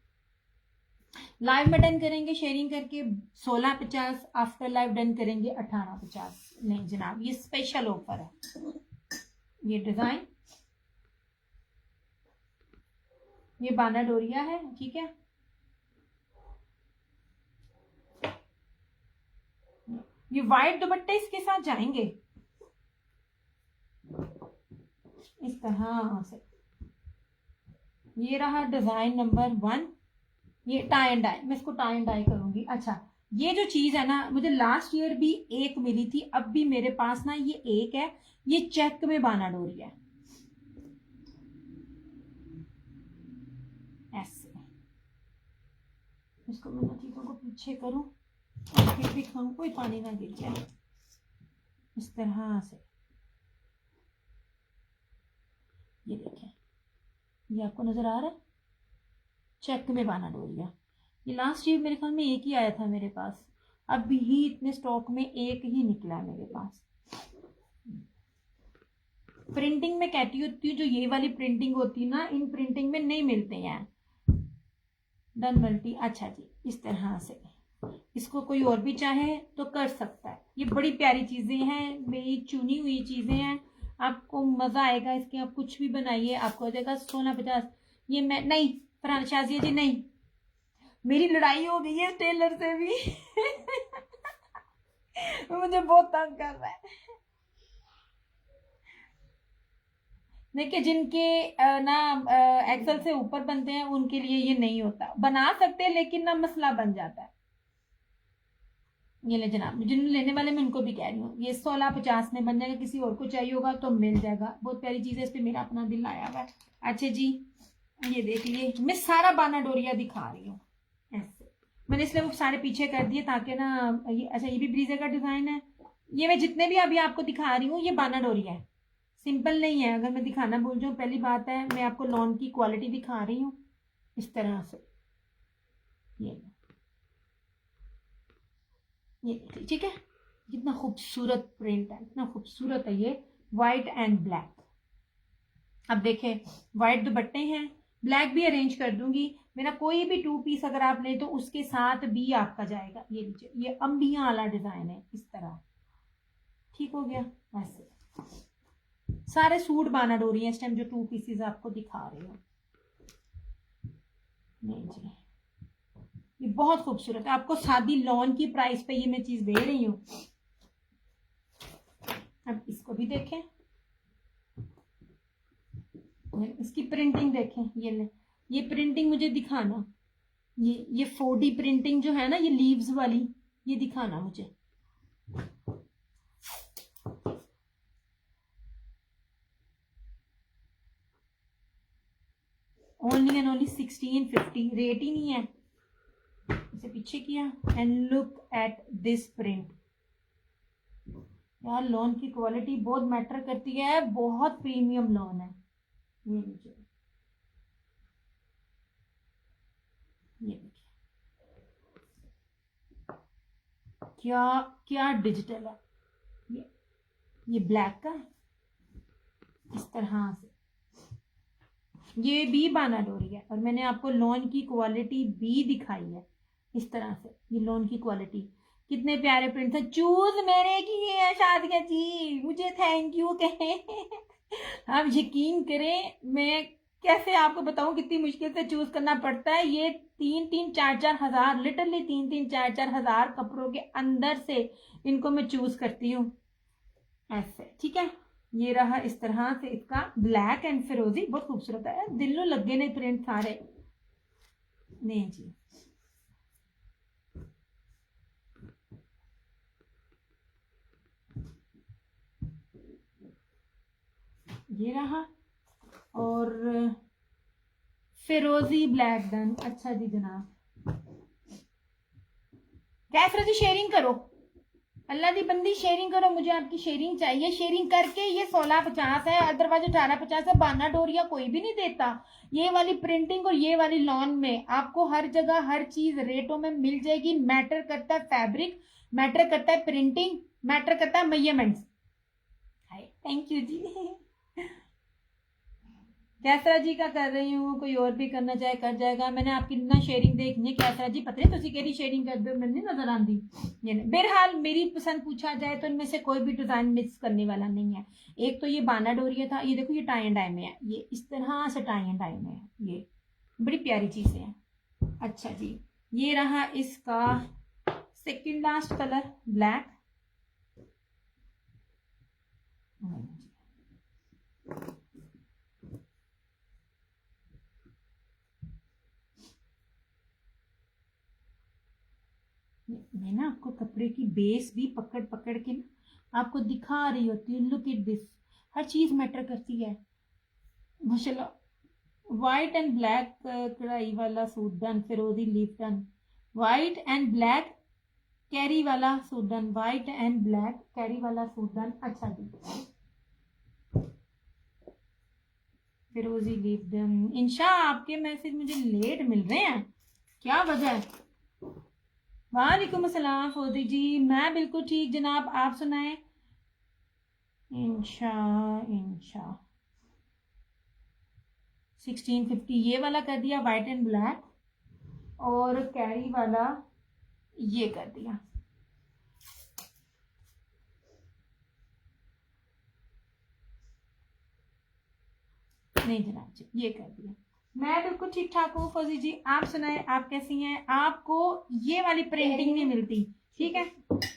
लाइव में डन करेंगे शेयरिंग करके 1650, आफ्टर लाइव डन करेंगे 1850। नहीं जनाब, ये स्पेशल ऑफर है। ये डिजाइन, ये बाना डोरिया है, ठीक है। ये वाइट दुपट्टे इसके साथ जाएंगे इस तरह से। ये रहा डिजाइन नंबर 1, ये टाई एंड डाई, मैं इसको टाई एंड डाई करूंगी। अच्छा, ये जो चीज है ना, मुझे लास्ट ईयर भी एक मिली थी, अब भी मेरे पास ना ये एक है, ये चेक में बाना डोरी है, ऐसे। इसको मैं चीजों को पीछे करूं, फिर भी खाऊं, कोई पानी ना गिर जाए, इस तरह से। ये देखें, ये आपको नजर आ रहा है, चेक में बाना डोरिया। ये लास्ट ईयर मेरे ख्याल में एक ही आया था मेरे पास, अभी ही इतने स्टॉक में एक ही निकला है मेरे पास। प्रिंटिंग में कहती होती हूँ, जो ये वाली प्रिंटिंग होती है ना, इन प्रिंटिंग में नहीं मिलते हैं डन मल्टी। अच्छा जी, इस तरह से इसको कोई और भी चाहे तो कर सकता है। ये बड़ी प्यारी चीजें हैं, मेरी चुनी हुई चीजें हैं, आपको मजा आएगा इसके। आप कुछ भी बनाइए, आपको हो जाएगा 1650। ये मैं नहीं, फरहान शाजिया जी नहीं, मेरी लड़ाई हो गई है टेलर से भी मुझे बहुत तंग कर रहा है। देखिए, जिनके ना एक्सेल से ऊपर बनते हैं उनके लिए ये नहीं होता, बना सकते हैं लेकिन ना मसला बन जाता है। ये ले जनाब, जिन लेने वाले मैं उनको भी कह रही हूँ, ये 1650 में बन जाएगा, किसी और को चाहिए होगा तो मिल जाएगा। बहुत प्यारी चीज है, इस पे मेरा अपना दिल आया हुआ है। अच्छा जी, ये देख लिए, मैं सारा बाना डोरिया दिखा रही हूँ ऐसे। मैंने इसलिए वो सारे पीछे कर दिए ताकि ना ये, अच्छा ये भी ब्रीजे का डिजाइन है। ये मैं जितने भी अभी आपको दिखा रही हूँ ये बाना डोरिया है, सिंपल नहीं है। अगर मैं दिखाना भूल जाऊँ, पहली बात है, मैं आपको लॉन की क्वालिटी दिखा रही हूँ इस तरह से। ये ठीक है, कितना खूबसूरत प्रिंट है, कितना खूबसूरत है ये, व्हाइट एंड ब्लैक। अब देखें, व्हाइट दुपट्टे हैं, ब्लैक भी अरेंज कर दूंगी। मेरा कोई भी 2 पीस अगर आप ले तो उसके साथ भी आपका जाएगा। ये लीजिए, ये अंबिया वाला डिजाइन है इस तरह, ठीक हो गया। ऐसे सारे सूट बाना डोरी है इस टाइम, जो 2 पीसेस आपको दिखा रही हूँ। नहीं जी, ये बहुत खूबसूरत है, आपको सादी लॉन की प्राइस पे ये मैं चीज दे रही हूँ। अब इसको भी देखें, इसकी प्रिंटिंग देखें, ये ले, ये प्रिंटिंग मुझे दिखाना, ये 4D प्रिंटिंग जो है ना, ये लीव्स वाली, ये दिखाना मुझे। ओनली एंड ओनली 1650, रेट ही नहीं है। इसे पीछे किया and look at this print. यार लॉन की क्वालिटी बहुत मैटर करती है, बहुत प्रीमियम लॉन है। ये लीजिए, ये देखिए, क्या क्या डिजिटल है। ये ब्लैक का है इस तरह से, ये भी बाना डोरी है, और मैंने आपको लॉन की क्वालिटी भी दिखाई है इस तरह से। ये लॉन की क्वालिटी, कितने प्यारे प्रिंट्स हैं, चूज मैंने किए हैं शादिया जी, मुझे थैंक यू कहें आप यकीन करें, मैं कैसे आपको बताऊं कितनी मुश्किल से चूज करना पड़ता है। ये 3-3, 4-4 हजार, लिटरली 3-3, 4-4 हजार कपड़ों के अंदर से इनको मैं चूज करती हूँ ऐसे, ठीक है। ये रहा इस तरह से इसका ब्लैक एंड फिरोजी, बहुत खूबसूरत है, दिलों लगे ने प्रिंट सारे। नहीं जी, ये रहा, और फिरोजी ब्लैक डन। अच्छा जी जनाब, कैसरा जी शेयरिंग करो, अल्लाह दी बंदी शेयरिंग करो, मुझे आपकी शेयरिंग चाहिए। शेयरिंग करके, ये 1650 है, अदरवाइज 1850 है, बाना डोरिया कोई भी नहीं देता। ये वाली प्रिंटिंग और ये वाली लॉन में आपको हर जगह हर चीज रेटों में मिल जाएगी। मैटर करता है फैब्रिक, मैटर करता है प्रिंटिंग, मैटर करता है मेजरमेंट्स। थैंक यू जी कैसरा जी का कर रही हूँ, कोई और भी करना चाहे कर जाएगा। मैंने आपकी ना शेयरिंग देखनी है कैसरा जी, पता नहीं तुसी केड़ी शेयरिंग कर दो, मैंने नजर आंदी। बहरहाल मेरी पसंद पूछा जाए तो इनमें से कोई भी डिजाइन मिक्स करने वाला नहीं है। एक तो ये बाना डोरिया था, ये देखो, ये टाई एंड डाई में है, ये इस तरह से टाई एंड डाई में है, ये बड़ी प्यारी चीजें हैं। अच्छा जी, ये रहा इसका सेकंड लास्ट कलर, ब्लैक। मैं ना आपको कपड़े की बेस भी पकड़ पकड़ के ना आपको दिखा रही होती हूँ। लुक एट दिस, हर चीज मैटर करती है माशाल्लाह। व्हाइट एंड ब्लैक कढ़ाई वाला सूट डन, फिरोजी leaf done, white and black कैरी वाला suit done, white and black कैरी वाला सूट डन। अच्छा जी, फिरोजी लीफ डन। इंशा आपके मैसेज मुझे लेट मिल रहे हैं, क्या वजह है? वालेकुम अस्सलाम फौजी जी, मैं बिल्कुल ठीक जनाब, आप सुनाएं? इंशा इंशा 1650 ये वाला कर दिया वाइट एंड ब्लैक, और कैरी वाला ये कर दिया। नहीं जनाब जी, ये कर दिया। मैं बिल्कुल ठीक ठाक हूँ फौजी जी, आप सुनाए, आप कैसी हैं? आपको ये वाली प्रिंटिंग नहीं मिलती, ठीक है?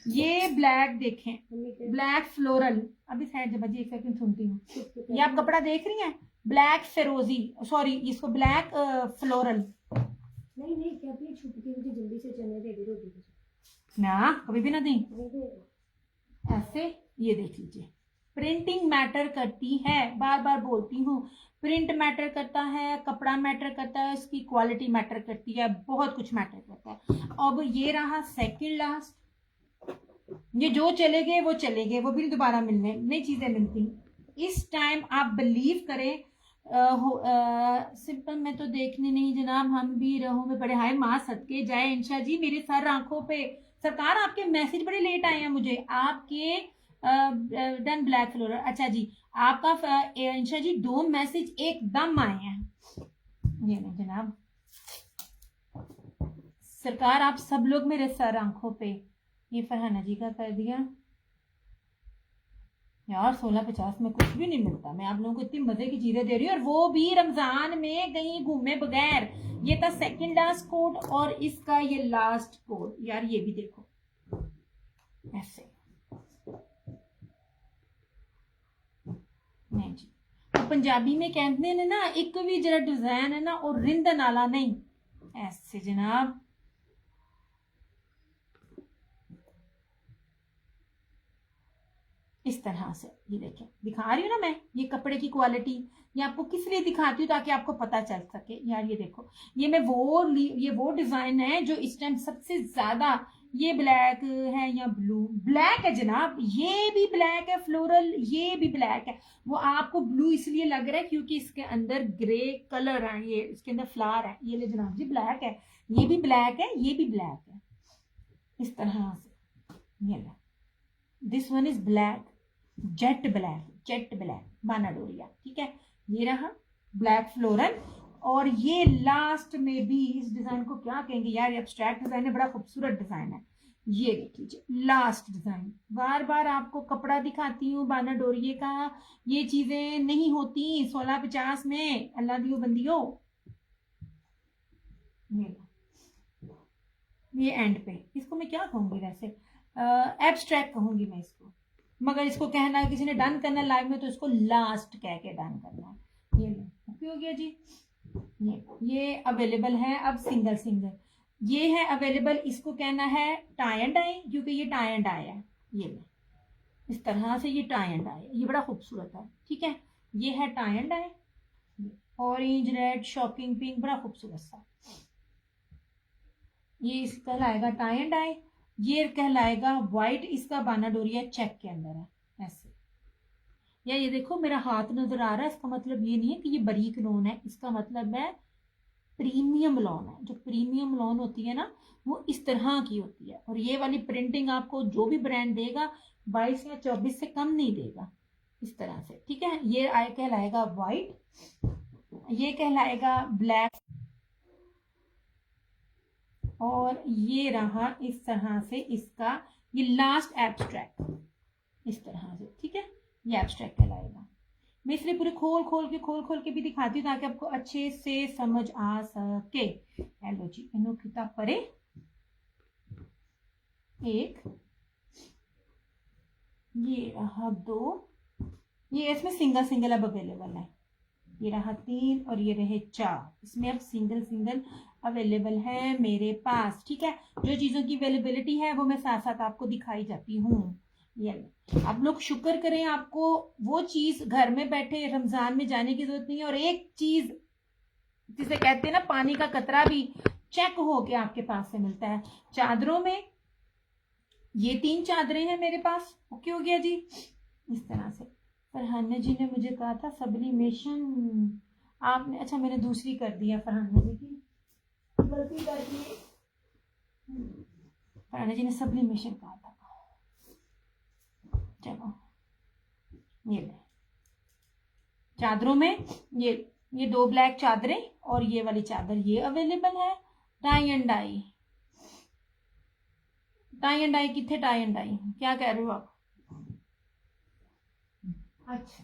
ये ब्लैक देखें, ब्लैक फ्लोरल, अभी साइड जब एक सेकंड सुनती हूँ। ये आप कपड़ा देख रही हैं, ब्लैक फिरोजी, सॉरी इसको ब्लैक फ्लोरल। नहीं नहीं कहती है छुप के मुझे जल्दी से चने दे दे रोटी ना कभी भी ना दी से। ऐसे। ये देख लीजिए, प्रिंटिंग मैटर करती है, बार बार बोलती हूँ, प्रिंट मैटर करता है, कपड़ा मैटर करता है, इसकी क्वालिटी मैटर करती है, बहुत कुछ मैटर करता है। अब ये रहा सेकंड लास्ट, ये जो चले गए वो चले गए, वो भी दोबारा मिलने, नई चीजें मिलती। इस टाइम आप बिलीव करें, सिंपल में तो देखने नहीं जनाब, हम भी रहो में बड़े, हाय माँ सदके जाए इंशा जी, मेरे सर आंखों पे। सरकार आपके मैसेज बड़े लेट आए हैं मुझे, आपके डन ब्लैक फ्लोरल। अच्छा जी, आपका इंशा जी 2 मैसेज एकदम आए हैं। ये नहीं जनाब, सरकार आप सब लोग मेरे सर आंखों पे। ये फरहाना जी का कर दिया यार, 1650 में कुछ भी नहीं मिलता। मैं आप लोगों को इतनी मजे की चीजें दे रही हूँ, और वो भी रमजान में कहीं घूमे बगैर। ये था सेकंड लास्ट कोड, और इसका ये लास्ट कोड। यार ये भी देखो ऐसे, नहीं जी, तो पंजाबी में कहते हैं ना, एक भी जरा डिजाइन है ना और रिंद नाला नहीं, ऐसे जनाब। इस तरह से ये देखें, दिखा रही हूँ ना मैं ये कपड़े की क्वालिटी। ये आपको किस लिए दिखाती हूँ, ताकि आपको पता चल सके। यार ये देखो, ये वो डिजाइन है जो इस टाइम सबसे ज्यादा, ये ब्लैक है या ब्लू, ब्लैक है जनाब, ये भी ब्लैक है फ्लोरल, ये भी ब्लैक है। वो आपको ब्लू इसलिए लग रहा है क्योंकि इसके अंदर ग्रे कलर है, ये इसके अंदर फ्लावर है। ये ले जनाब जी ब्लैक है, ये भी ब्लैक है, ये भी ब्लैक है, इस तरह से। ये this one is black, jet black बाना डोरिया, ठीक है? ये रहा ब्लैक फ्लोरल, और ये लास्ट में भी इस डिजाइन को क्या कहेंगे यार, ये एब्स्ट्रैक्ट डिजाइन है, बड़ा खूबसूरत डिजाइन है। ये देख लीजिए लास्ट डिजाइन, बार बार आपको कपड़ा दिखाती हूँ बाना डोरिये का, ये चीजें नहीं होती 1650 में, अल्लाह दियो बंदियो। ये एंड पे, इसको मैं क्या कहूंगी वैसे, एब्स्ट्रैक्ट कहूंगी मैं इसको, मगर इसको कहना है किसी ने डन करना लाइव में तो इसको लास्ट कह के डन करना है। ये ओके हो गया जी। ये अवेलेबल है अब सिंगल सिंगल, ये है अवेलेबल, इसको कहना है टाई एंड डाई, क्योंकि ये टाई एंड डाई है। ये इस तरह से, ये टाई एंड डाई, ये बड़ा खूबसूरत है, ठीक है? ये है tie and dye, orange red shocking pink, बड़ा खूबसूरत सा। ये इसका कहलाएगा टाई एंड डाई, ये कहलाएगा व्हाइट, इसका बाना डोरिया चेक के अंदर है ऐसे। या ये देखो मेरा हाथ नजर आ रहा है, इसका मतलब ये नहीं है कि ये बारीक लॉन है, इसका मतलब है प्रीमियम लॉन है। जो प्रीमियम लॉन होती है ना, वो इस तरह की होती है, और ये वाली प्रिंटिंग आपको जो भी ब्रांड देगा 22 या 24 से कम नहीं देगा, इस तरह से, ठीक है? ये आए कहलाएगा व्हाइट, ये कहलाएगा ब्लैक, और ये रहा इस तरह से इसका ये लास्ट एब्स्ट्रैक्ट, इस तरह से, ठीक है? ये एब्स्ट्रैक्ट कहलाएगा। मैं इसलिए पूरे खोल के भी दिखाती हूँ ताकि आपको अच्छे से समझ आ सके। हेलो जी, इनो किताब पढ़े एक, ये रहा 2, ये इसमें सिंगल अब अवेलेबल है, ये रहा 3 और ये रहे 4। इसमें अब सिंगल सिंगल अवेलेबल है मेरे पास। ठीक है, जो चीज़ों की अवेलेबिलिटी है वो मैं साथ साथ आपको दिखाई जाती हूँ। ये आप लोग शुक्र करें, आपको वो चीज़ घर में बैठे रमज़ान में जाने की जरूरत नहीं है। और एक चीज़ जिसे कहते हैं ना, पानी का कतरा भी चेक होके आपके पास से मिलता है। चादरों में ये 3 चादरें हैं मेरे पास। ओके हो गया जी। इस तरह से फरहाना जी ने मुझे कहा था सब्लिमेशन, आपने, अच्छा मैंने दूसरी कर दिया फरहाना जी की, गलती कर दी। फरहाना जी ने सब्लिमेशन कहा था। चलो ये ले, चादरों में ये 2 ब्लैक चादरें और ये वाली चादर ये अवेलेबल है। Tie and dye, tie and dye कितने, टाई एंड डाई क्या कह रहे हो आप? अच्छा,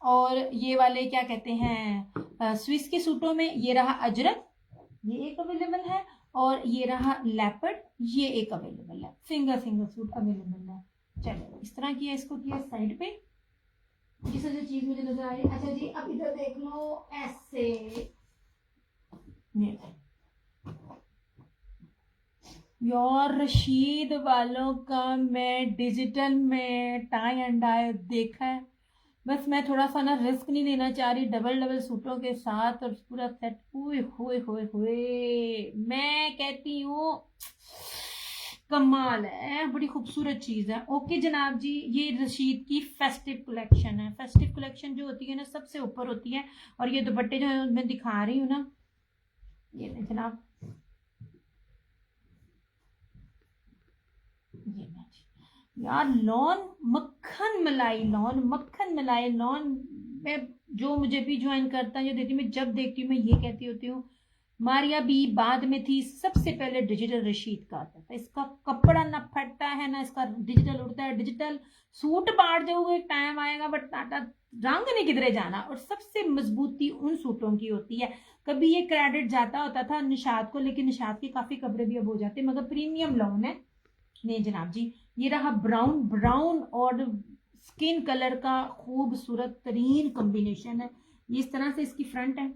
और ये वाले क्या कहते हैं, स्विस के सूटों में ये रहा अजरक, ये एक अवेलेबल है। और ये रहा लेपर्ड, ये एक अवेलेबल है। सिंगल सिंगल सूट अवेलेबल है। चलो इस तरह किया, इसको किया साइड पे। जिस जो चीज मुझे नजर आ रही है, अच्छा जी अब इधर देख लो ऐसे। यार रशीद वालों का मैं डिजिटल में टाई एंड डाई देखा है, बस मैं थोड़ा सा ना रिस्क नहीं लेना चाह रही डबल डबल सूटों के साथ और पूरा सेट। हुए हुए हुए हुए, मैं कहती हूँ कमाल है, बड़ी खूबसूरत चीज है। ओके जनाब जी, ये रशीद की फेस्टिव कलेक्शन है। फेस्टिव कलेक्शन जो होती है ना सबसे ऊपर होती है। और ये दुपट्टे जो मैं दिखा रही हूँ ना, ये जनाब, ये यार लॉन मक्खन मलाई, लॉन मक्खन मलाई, लॉन में जो मुझे भी ज्वाइन करता है, जो देती मैं जब देखती हूँ मैं ये कहती होती हूँ मारिया बी बाद में थी, सबसे पहले डिजिटल रशीद का आता था। इसका कपड़ा ना फटता है ना इसका डिजिटल उड़ता है। डिजिटल सूट बांट जाओगे टाइम आएगा, बट टाटा रंग नहीं किधरे जाना। और सबसे मजबूती उन सूटों की होती है। कभी ये क्रेडिट जाता होता था निशात को, लेकिन निशात के काफी कपड़े भी अब हो जाते, मगर प्रीमियम लॉन है। नहीं जनाब जी, ये रहा ब्राउन, ब्राउन और स्किन कलर का खूबसूरत तरीन कॉम्बिनेशन है। ये इस तरह से इसकी फ्रंट है,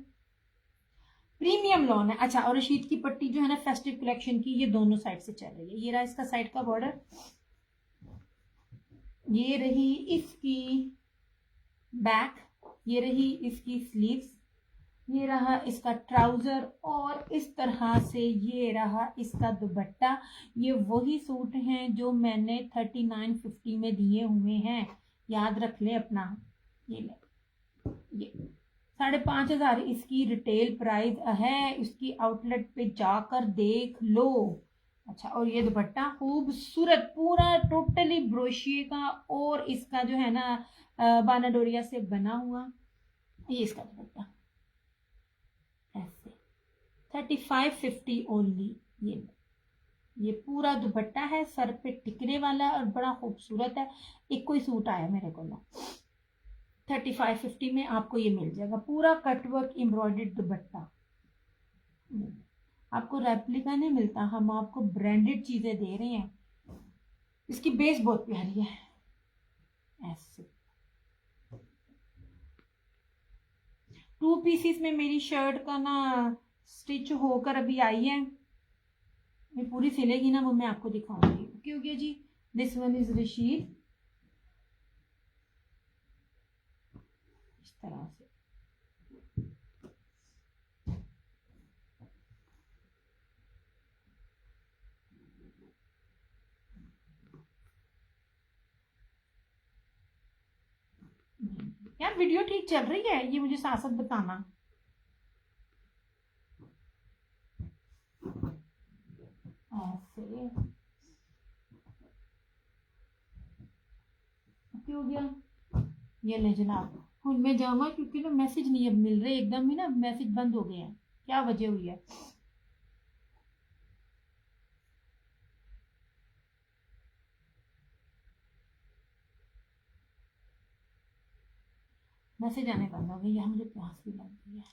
प्रीमियम लॉन है। अच्छा, और रशीद की पट्टी जो है ना फेस्टिव कलेक्शन की, ये दोनों साइड से चल रही है। ये रहा इसका साइड का बॉर्डर, ये रही इसकी बैक, ये रही इसकी स्लीव्स, ये रहा इसका ट्राउजर और इस तरह से ये रहा इसका दुपट्टा। ये वही सूट हैं जो मैंने 3950 में दिए हुए हैं, याद रख ले अपना। ये ले, ये 5500 इसकी रिटेल प्राइस है, इसकी आउटलेट पे जाकर देख लो। अच्छा, और ये दुपट्टा खूबसूरत पूरा टोटली ब्रोशिए का, और इसका जो है ना बानाडोरिया से बना हुआ, ये इसका दुपट्टा ऐसे 3550 ओनली। ये पूरा दुपट्टा है, सर पे टिकने वाला और बड़ा खूबसूरत है। एक कोई सूट आया मेरे को ना 3550 में आपको ये मिल जाएगा, पूरा कटवर्क एम्ब्रॉयडर्ड दुपट्टा। आपको रेप्लिका नहीं मिलता, हम आपको ब्रांडेड चीजें दे रहे हैं। इसकी बेस बहुत प्यारी है ऐसे। 2 पीसीस में मेरी शर्ट का ना स्टिच होकर अभी आई है, मैं पूरी सिलेगी ना वो मैं आपको दिखाऊंगी। ओके हो गया जी। दिस वन इज रशीद, इस तरह से। यार वीडियो ठीक चल रही है, ये मुझे साथ साथ बताना। ऐसे ओके हो गया। ये ले जनाब, हूँ मैं जाऊंगा क्योंकि ना मैसेज नहीं अब मिल रहे, एकदम ही ना मैसेज बंद हो गए हैं, क्या वजह हुई है? मैसेज आने बंद हो गई यार, मुझे प्यास भी लग गई है।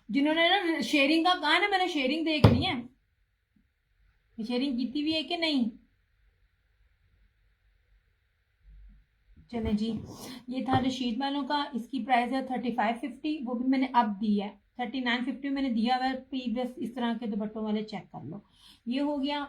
जिन्होंने ना शेयरिंग का कहा ना, मैंने शेयरिंग देख ली है, शेयरिंग की हुई है कि नहीं? चले जी, ये था रशीद वालों का, इसकी प्राइस है 3550, वो भी मैंने अब दी है, 3950 मैंने दिया हुआ है। प्रीवियस इस तरह के दुपट्टों वाले चेक कर लो। ये हो गया,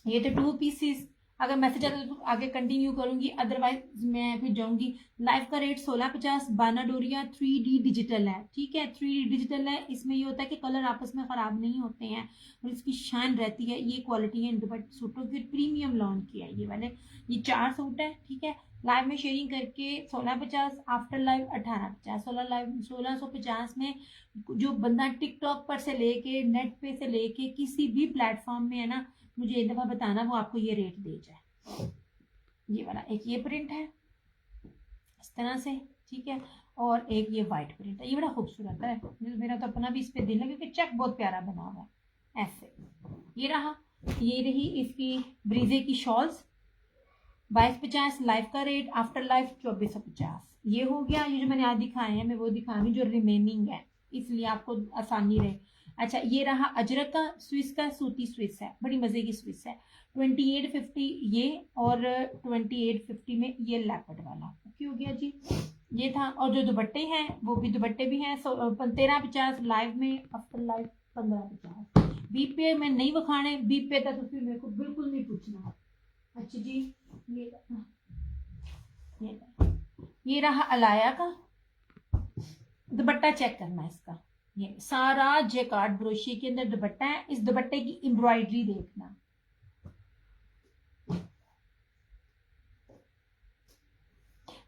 ये तो 2 पीसीस। अगर मैसेज आता है तो आगे कंटिन्यू करूंगी, अदरवाइज मैं फिर जाऊंगी। लाइव का रेट 1650, बाना डोरिया 3D डिजिटल है, ठीक है, 3D डिजिटल है। इसमें ये होता है कि कलर आपस में खराब नहीं होते हैं और इसकी शान रहती है। ये क्वालिटी है इन दुपट्टे सूटों की, प्रीमियम लॉन्च किया है ये वाले। ये 4 सूट है, ठीक है। लाइव में शेयरिंग करके 1650, आफ्टर लाइव 1850, 1650 में जो बंदा टिकटॉक पर से लेके नेट पे से लेके किसी भी प्लेटफॉर्म में है ना, मुझे एक दफा बताना, वो आपको ये रेट दे जाए। ये वाला एक ये प्रिंट है इस तरह से, ठीक है, और एक ये वाइट प्रिंट है, ये बड़ा खूबसूरत है, मेरा तो अपना भी इस पे दिल है क्योंकि चेक बहुत प्यारा बना हुआ है ऐसे। ये रहा, ये रही इसकी ब्रीजे की शॉल्स, 2250 लाइफ का रेट, आफ्टर लाइफ 2450। ये हो गया, ये जो मैंने आज दिखाए हैं मैं वो दिखाऊंगी जो रिमेनिंग है, इसलिए आपको आसानी रहे। अच्छा, ये रहा अजरक का, स्विस का, सूती स्विस है, बड़ी मजे की स्विस है, 2850 ये, और 2850 में ये लैपट वाला। ओके हो गया जी, ये था। और जो दुपट्टे हैं वो भी दुपट्टे भी हैं 1350 लाइव में, आफ्टर लाइव 1550। बी पे मैं नहीं बखाने, बी पे था तो फिर मेरे को बिल्कुल नहीं पूछना। अच्छा जी, ये रहा अलाया का दुपट्टा, चेक करना इसका, ये सारा जेकार्ड ब्रोशी के अंदर दुपट्टा है। इस दुपट्टे की एम्ब्रॉयडरी देखना,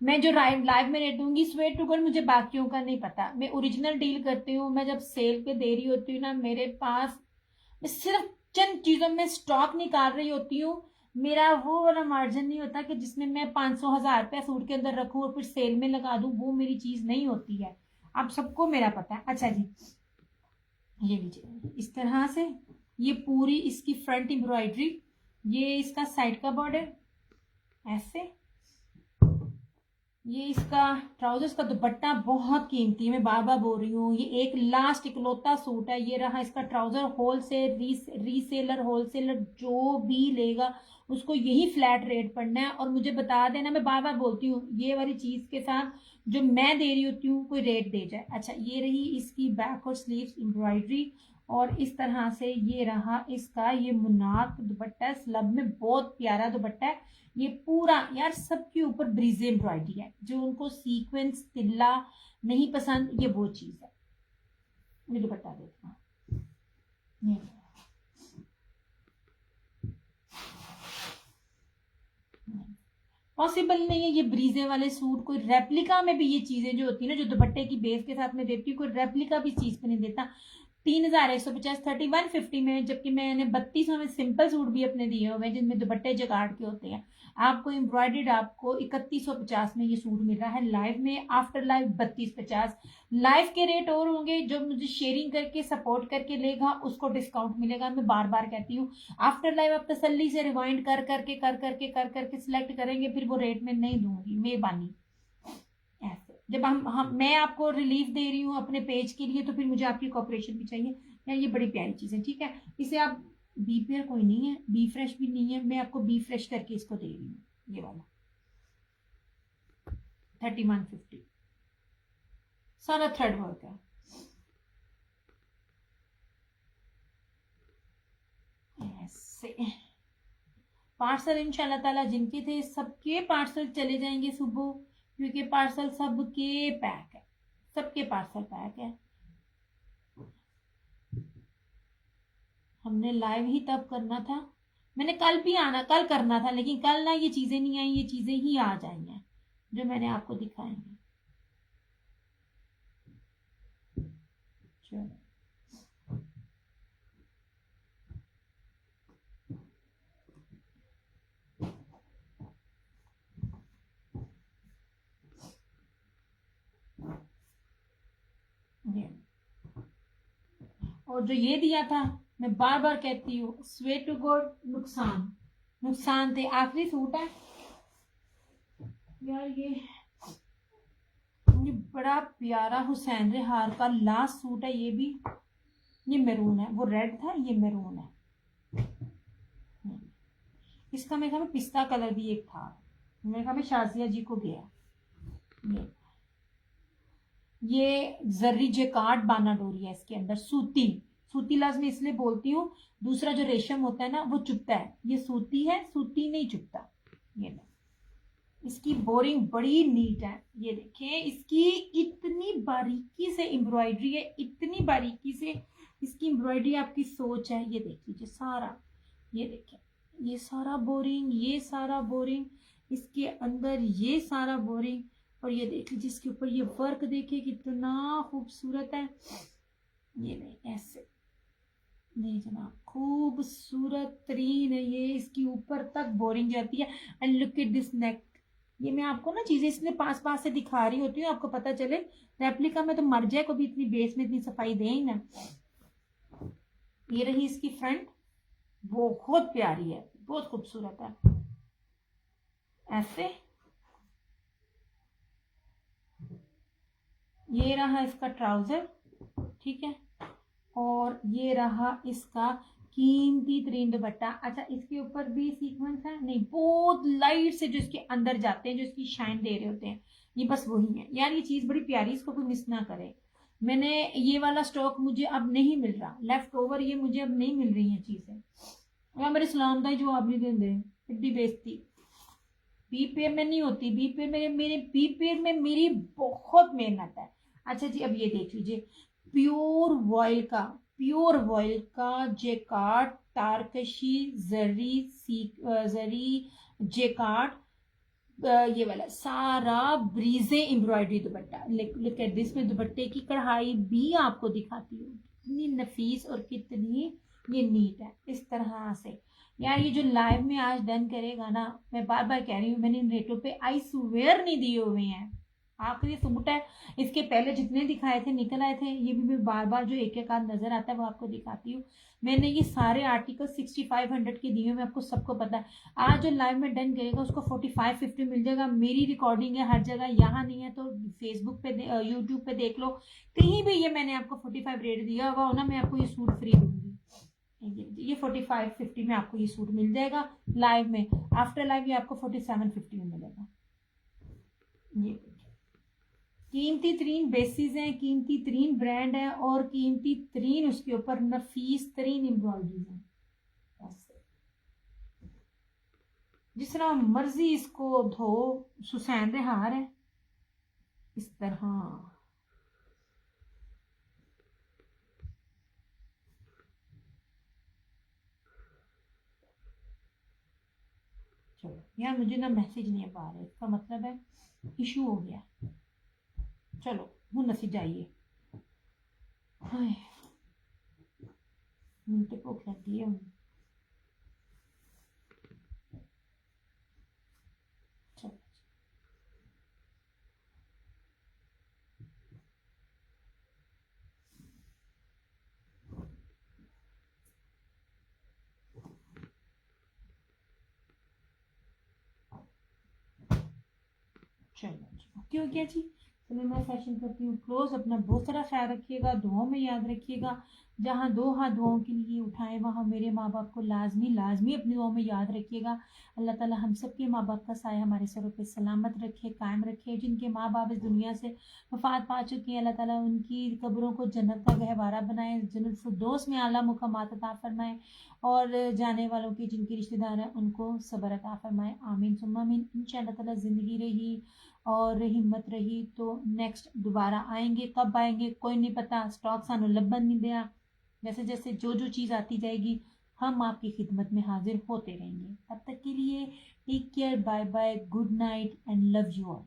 मैं जो लाइव में रेट दूंगी स्वेट टू गॉड, मुझे बाकियों का नहीं पता, मैं ओरिजिनल डील करती हूँ। मैं जब सेल पे दे रही होती हूँ ना, मेरे पास मैं सिर्फ चंद चीजों में स्टॉक निकाल रही होती हूँ, मेरा वो वाला मार्जिन नहीं होता कि जिसमें मैं 500-1000 रुपया सूट के अंदर रखूँ और फिर सेल में लगा दूं, वो मेरी चीज नहीं होती है, आप सबको मेरा पता है। अच्छा जी, ये लीजिए इस तरह से, ये पूरी इसकी फ्रंट एम्ब्रॉयडरी, ये इसका साइड का बॉर्डर ऐसे, ये इसका ट्राउजर्स का दुपट्टा बहुत कीमती है, मैं बार बार बोल रही हूँ, ये एक लास्ट इकलौता सूट है। ये रहा इसका ट्राउजर, होलसेल रीसेलर होलसेलर जो भी लेगा उसको यही फ्लैट रेट पड़ना है। और मुझे बता देना, मैं बार बार बोलती हूँ, ये वाली चीज के साथ जो मैं दे रही होती हूँ कोई रेट दे जाए। अच्छा, ये रही इसकी बैक और स्लीव्स एम्ब्रॉयडरी, और इस तरह से ये रहा इसका ये मुनाक दुपट्टा, स्लब में बहुत प्यारा दुपट्टा है। ये पूरा यार सबके ऊपर ब्रीजे एम्ब्रॉयडरी है, जो उनको सीक्वेंस तिल्ला नहीं पसंद, ये वो चीज है। ये दुपट्टा देखना, पॉसिबल नहीं है ये ब्रीजे वाले सूट कोई रेप्लिका में भी, ये चीजें जो होती है ना जो दुपट्टे की बेस के साथ में देती हूँ, कोई रेप्लिका भी चीज पे नहीं देता। 3150, 3150 में, जबकि मैंने 3200 में सिंपल सूट भी अपने दिए हुए हैं जिनमें दुपट्टे जगाड़ के होते हैं। आपको एम्ब्रॉयडर्ड आपको 3150 में ये सूट मिल रहा है लाइव में, आफ्टर लाइव 3250। लाइव के रेट और होंगे, जो मुझे शेयरिंग करके सपोर्ट करके लेगा उसको डिस्काउंट मिलेगा। मैं बार बार कहती हूँ, आफ्टर लाइव आप तसल्ली से रिवाइंड कर करके सिलेक्ट करेंगे, फिर वो रेट में नहीं दूंगी मेहरबानी। ऐसे जब हम मैं आपको रिलीफ दे रही हूँ अपने पेज के लिए, तो फिर मुझे आपकी कॉपरेशन भी चाहिए यार, ये बड़ी प्यारी चीज है, ठीक है। इसे आप बी पेयर कोई नहीं है, बी फ्रेश भी नहीं है, मैं आपको बी फ्रेश करके इसको दे रही हूँ, ये वाला 3150, सारा थ्रेड वर्क है ऐसे। पार्सल इंशाल्लाह ताला जिनके थे सबके पार्सल चले जाएंगे सुबह, क्योंकि पार्सल सबके पैक है, सबके पार्सल पैक है। हमने लाइव ही तब करना था, मैंने कल भी आना, कल करना था, लेकिन कल ना ये चीजें नहीं आई, ये चीजें ही आ जाएंगी जो मैंने आपको दिखाएंगे। चलो ये, और जो ये दिया था, मैं बार बार कहती हूँ, स्वे टू गॉड नुकसान थे। आखिरी सूट है यार, ये बड़ा प्यारा हुसैन रेहार का लास्ट सूट है, ये भी, ये मैरून है, वो रेड था, ये मैरून है। इसका मेरे ख्याल में पिस्ता कलर भी एक था, मेरे ख्याल में शाजिया जी को गया। ये जर्री जेकार्ड बानाडोरी है इसके अंदर, सूती। सूती लाजमी इसलिए बोलती हूँ, दूसरा जो रेशम होता है ना वो चुभता है, ये सूती है, सूती नहीं चुभता। ये नहीं, इसकी बोरिंग बड़ी नीट है। ये देखें, इसकी इतनी बारीकी से एम्ब्रॉयडरी है, इतनी बारीकी से इसकी एम्ब्रॉयडरी, आपकी सोच है। ये देख लीजिए सारा, ये देखें, ये सारा बोरिंग, ये सारा बोरिंग, इसके अंदर ये सारा बोरिंग, और ये देख लीजिए इसके ऊपर ये वर्क देखिए कितना खूबसूरत है। ये नहीं, ऐसे नहीं जनाब, खूबसूरत तरीन है ये, इसकी ऊपर तक बोरिंग जाती है। एंड लुक एट दिस नेक। ये मैं आपको ना चीजें इसलिए पास पास से दिखा रही होती हूँ, आपको पता चले। रेप्लिका में तो मर जाए, कभी इतनी बेस में इतनी सफाई दे ही ना। ये रही इसकी फ्रंट, बहुत प्यारी है, बहुत खूबसूरत है। ऐसे ये रहा इसका ट्राउजर, ठीक है, और ये रहा इसका कीमती तरीन दुपट्टा। अच्छा, इसके ऊपर भी सीक्वेंस है नहीं, बहुत लाइट से जो इसके अंदर जाते हैं, जो इसकी शाइन दे रहे होते हैं, ये बस वही है यार। ये चीज बड़ी प्यारी, इसको कोई मिस ना करे। मैंने ये वाला स्टॉक मुझे अब नहीं मिल रहा, लेफ्ट ओवर ये मुझे अब नहीं मिल रही है चीजें। या मेरे सलाम दा जवाब नहीं देंगे, इतनी बेइज्जती। बी पेयर में नहीं होती, बी पेयर में, मेरे बी पेयर में मेरी बहुत मेहनत है। अच्छा जी, अब ये देख लीजिए, प्योर वॉयल का जेकार्ड तारकशी जरी जेकार्ड, ये वाला सारा ब्रीजे embroidery dupatta. Look at this, में दुपट्टे की कढ़ाई भी आपको दिखाती हूँ, कितनी नफीस और कितनी ये नीट है इस तरह से। यार ये जो लाइव में आज डन करेगा ना, मैं बार बार कह रही हूँ, मैंने इन रेटों पे आई स्वेयर नहीं दिए हुए हैं। आखिरी सूट है, इसके पहले जितने दिखाए थे निकल आए थे, ये भी मैं बार बार जो एक एक आध नजर आता है वो आपको दिखाती हूँ। मैंने ये सारे आर्टिकल 6500 के दिए हुए, आपको सबको पता है। आज जो लाइव में डन करेगा उसको 45-50 मिल जाएगा। मेरी रिकॉर्डिंग है हर जगह, यहाँ नहीं है तो फेसबुक पे यूट्यूब पे देख लो, कहीं भी ये मैंने आपको 45 रेट दिया हुआ हो ना, मैं आपको ये सूट फ्री दूंगी। ये 45-50 में आपको ये सूट मिल जाएगा लाइव में। आफ्टर लाइव ये आपको 47-50 में मिलेगा। ये कीमती तरीन बेसिस हैं, कीमती तरीन ब्रांड है, और कीमती तरीन उसके ऊपर नफीस तरीन एम्ब्रॉयडरी है। जिस तरह मर्जी इसको धो, सुसैन हार है इस तरह। चलो यार, मुझे ना मैसेज नहीं आ रहा है, इसका मतलब है इशू हो गया। चलो हूँ नसी जाइए, मुझे भूख लगी है। चलो ओके हो गया जी। चलो मैं सेशन करती हूँ क्लोज। अपना बहुत सारा ख्याल रखिएगा, दुआओं में याद रखिएगा। जहाँ दो हाथ दुआओं के लिए उठाए, वहाँ मेरे माँ बाप को लाजमी अपनी दुआओं में याद रखिएगा। अल्लाह ताला हम सब के माँ बाप का साया हमारे सरों पे सलामत रखे, कायम रखे। जिनके माँ बाप इस दुनिया से वफात पा चुके हैं, अल्लाह ताला उनकी कब्रों को जन्नत का गहवारा बनाए, जन्नत फिरदौस में आला मुकामात अता फरमाए, और जाने वालों की जिनके रिश्तेदार हैं उनको सब्र अता फरमाए। आमीन सुम्मा आमीन। इंशाअल्लाह ताला ज़िंदगी रही और हिम्मत रही तो नेक्स्ट दोबारा आएंगे। कब आएंगे कोई नहीं पता, स्टॉक सानू लब्बन नहीं दिया। जैसे जैसे जो जो चीज़ आती जाएगी हम आपकी खिदमत में हाजिर होते रहेंगे। तब तक के लिए take care, bye bye, good night and love you all.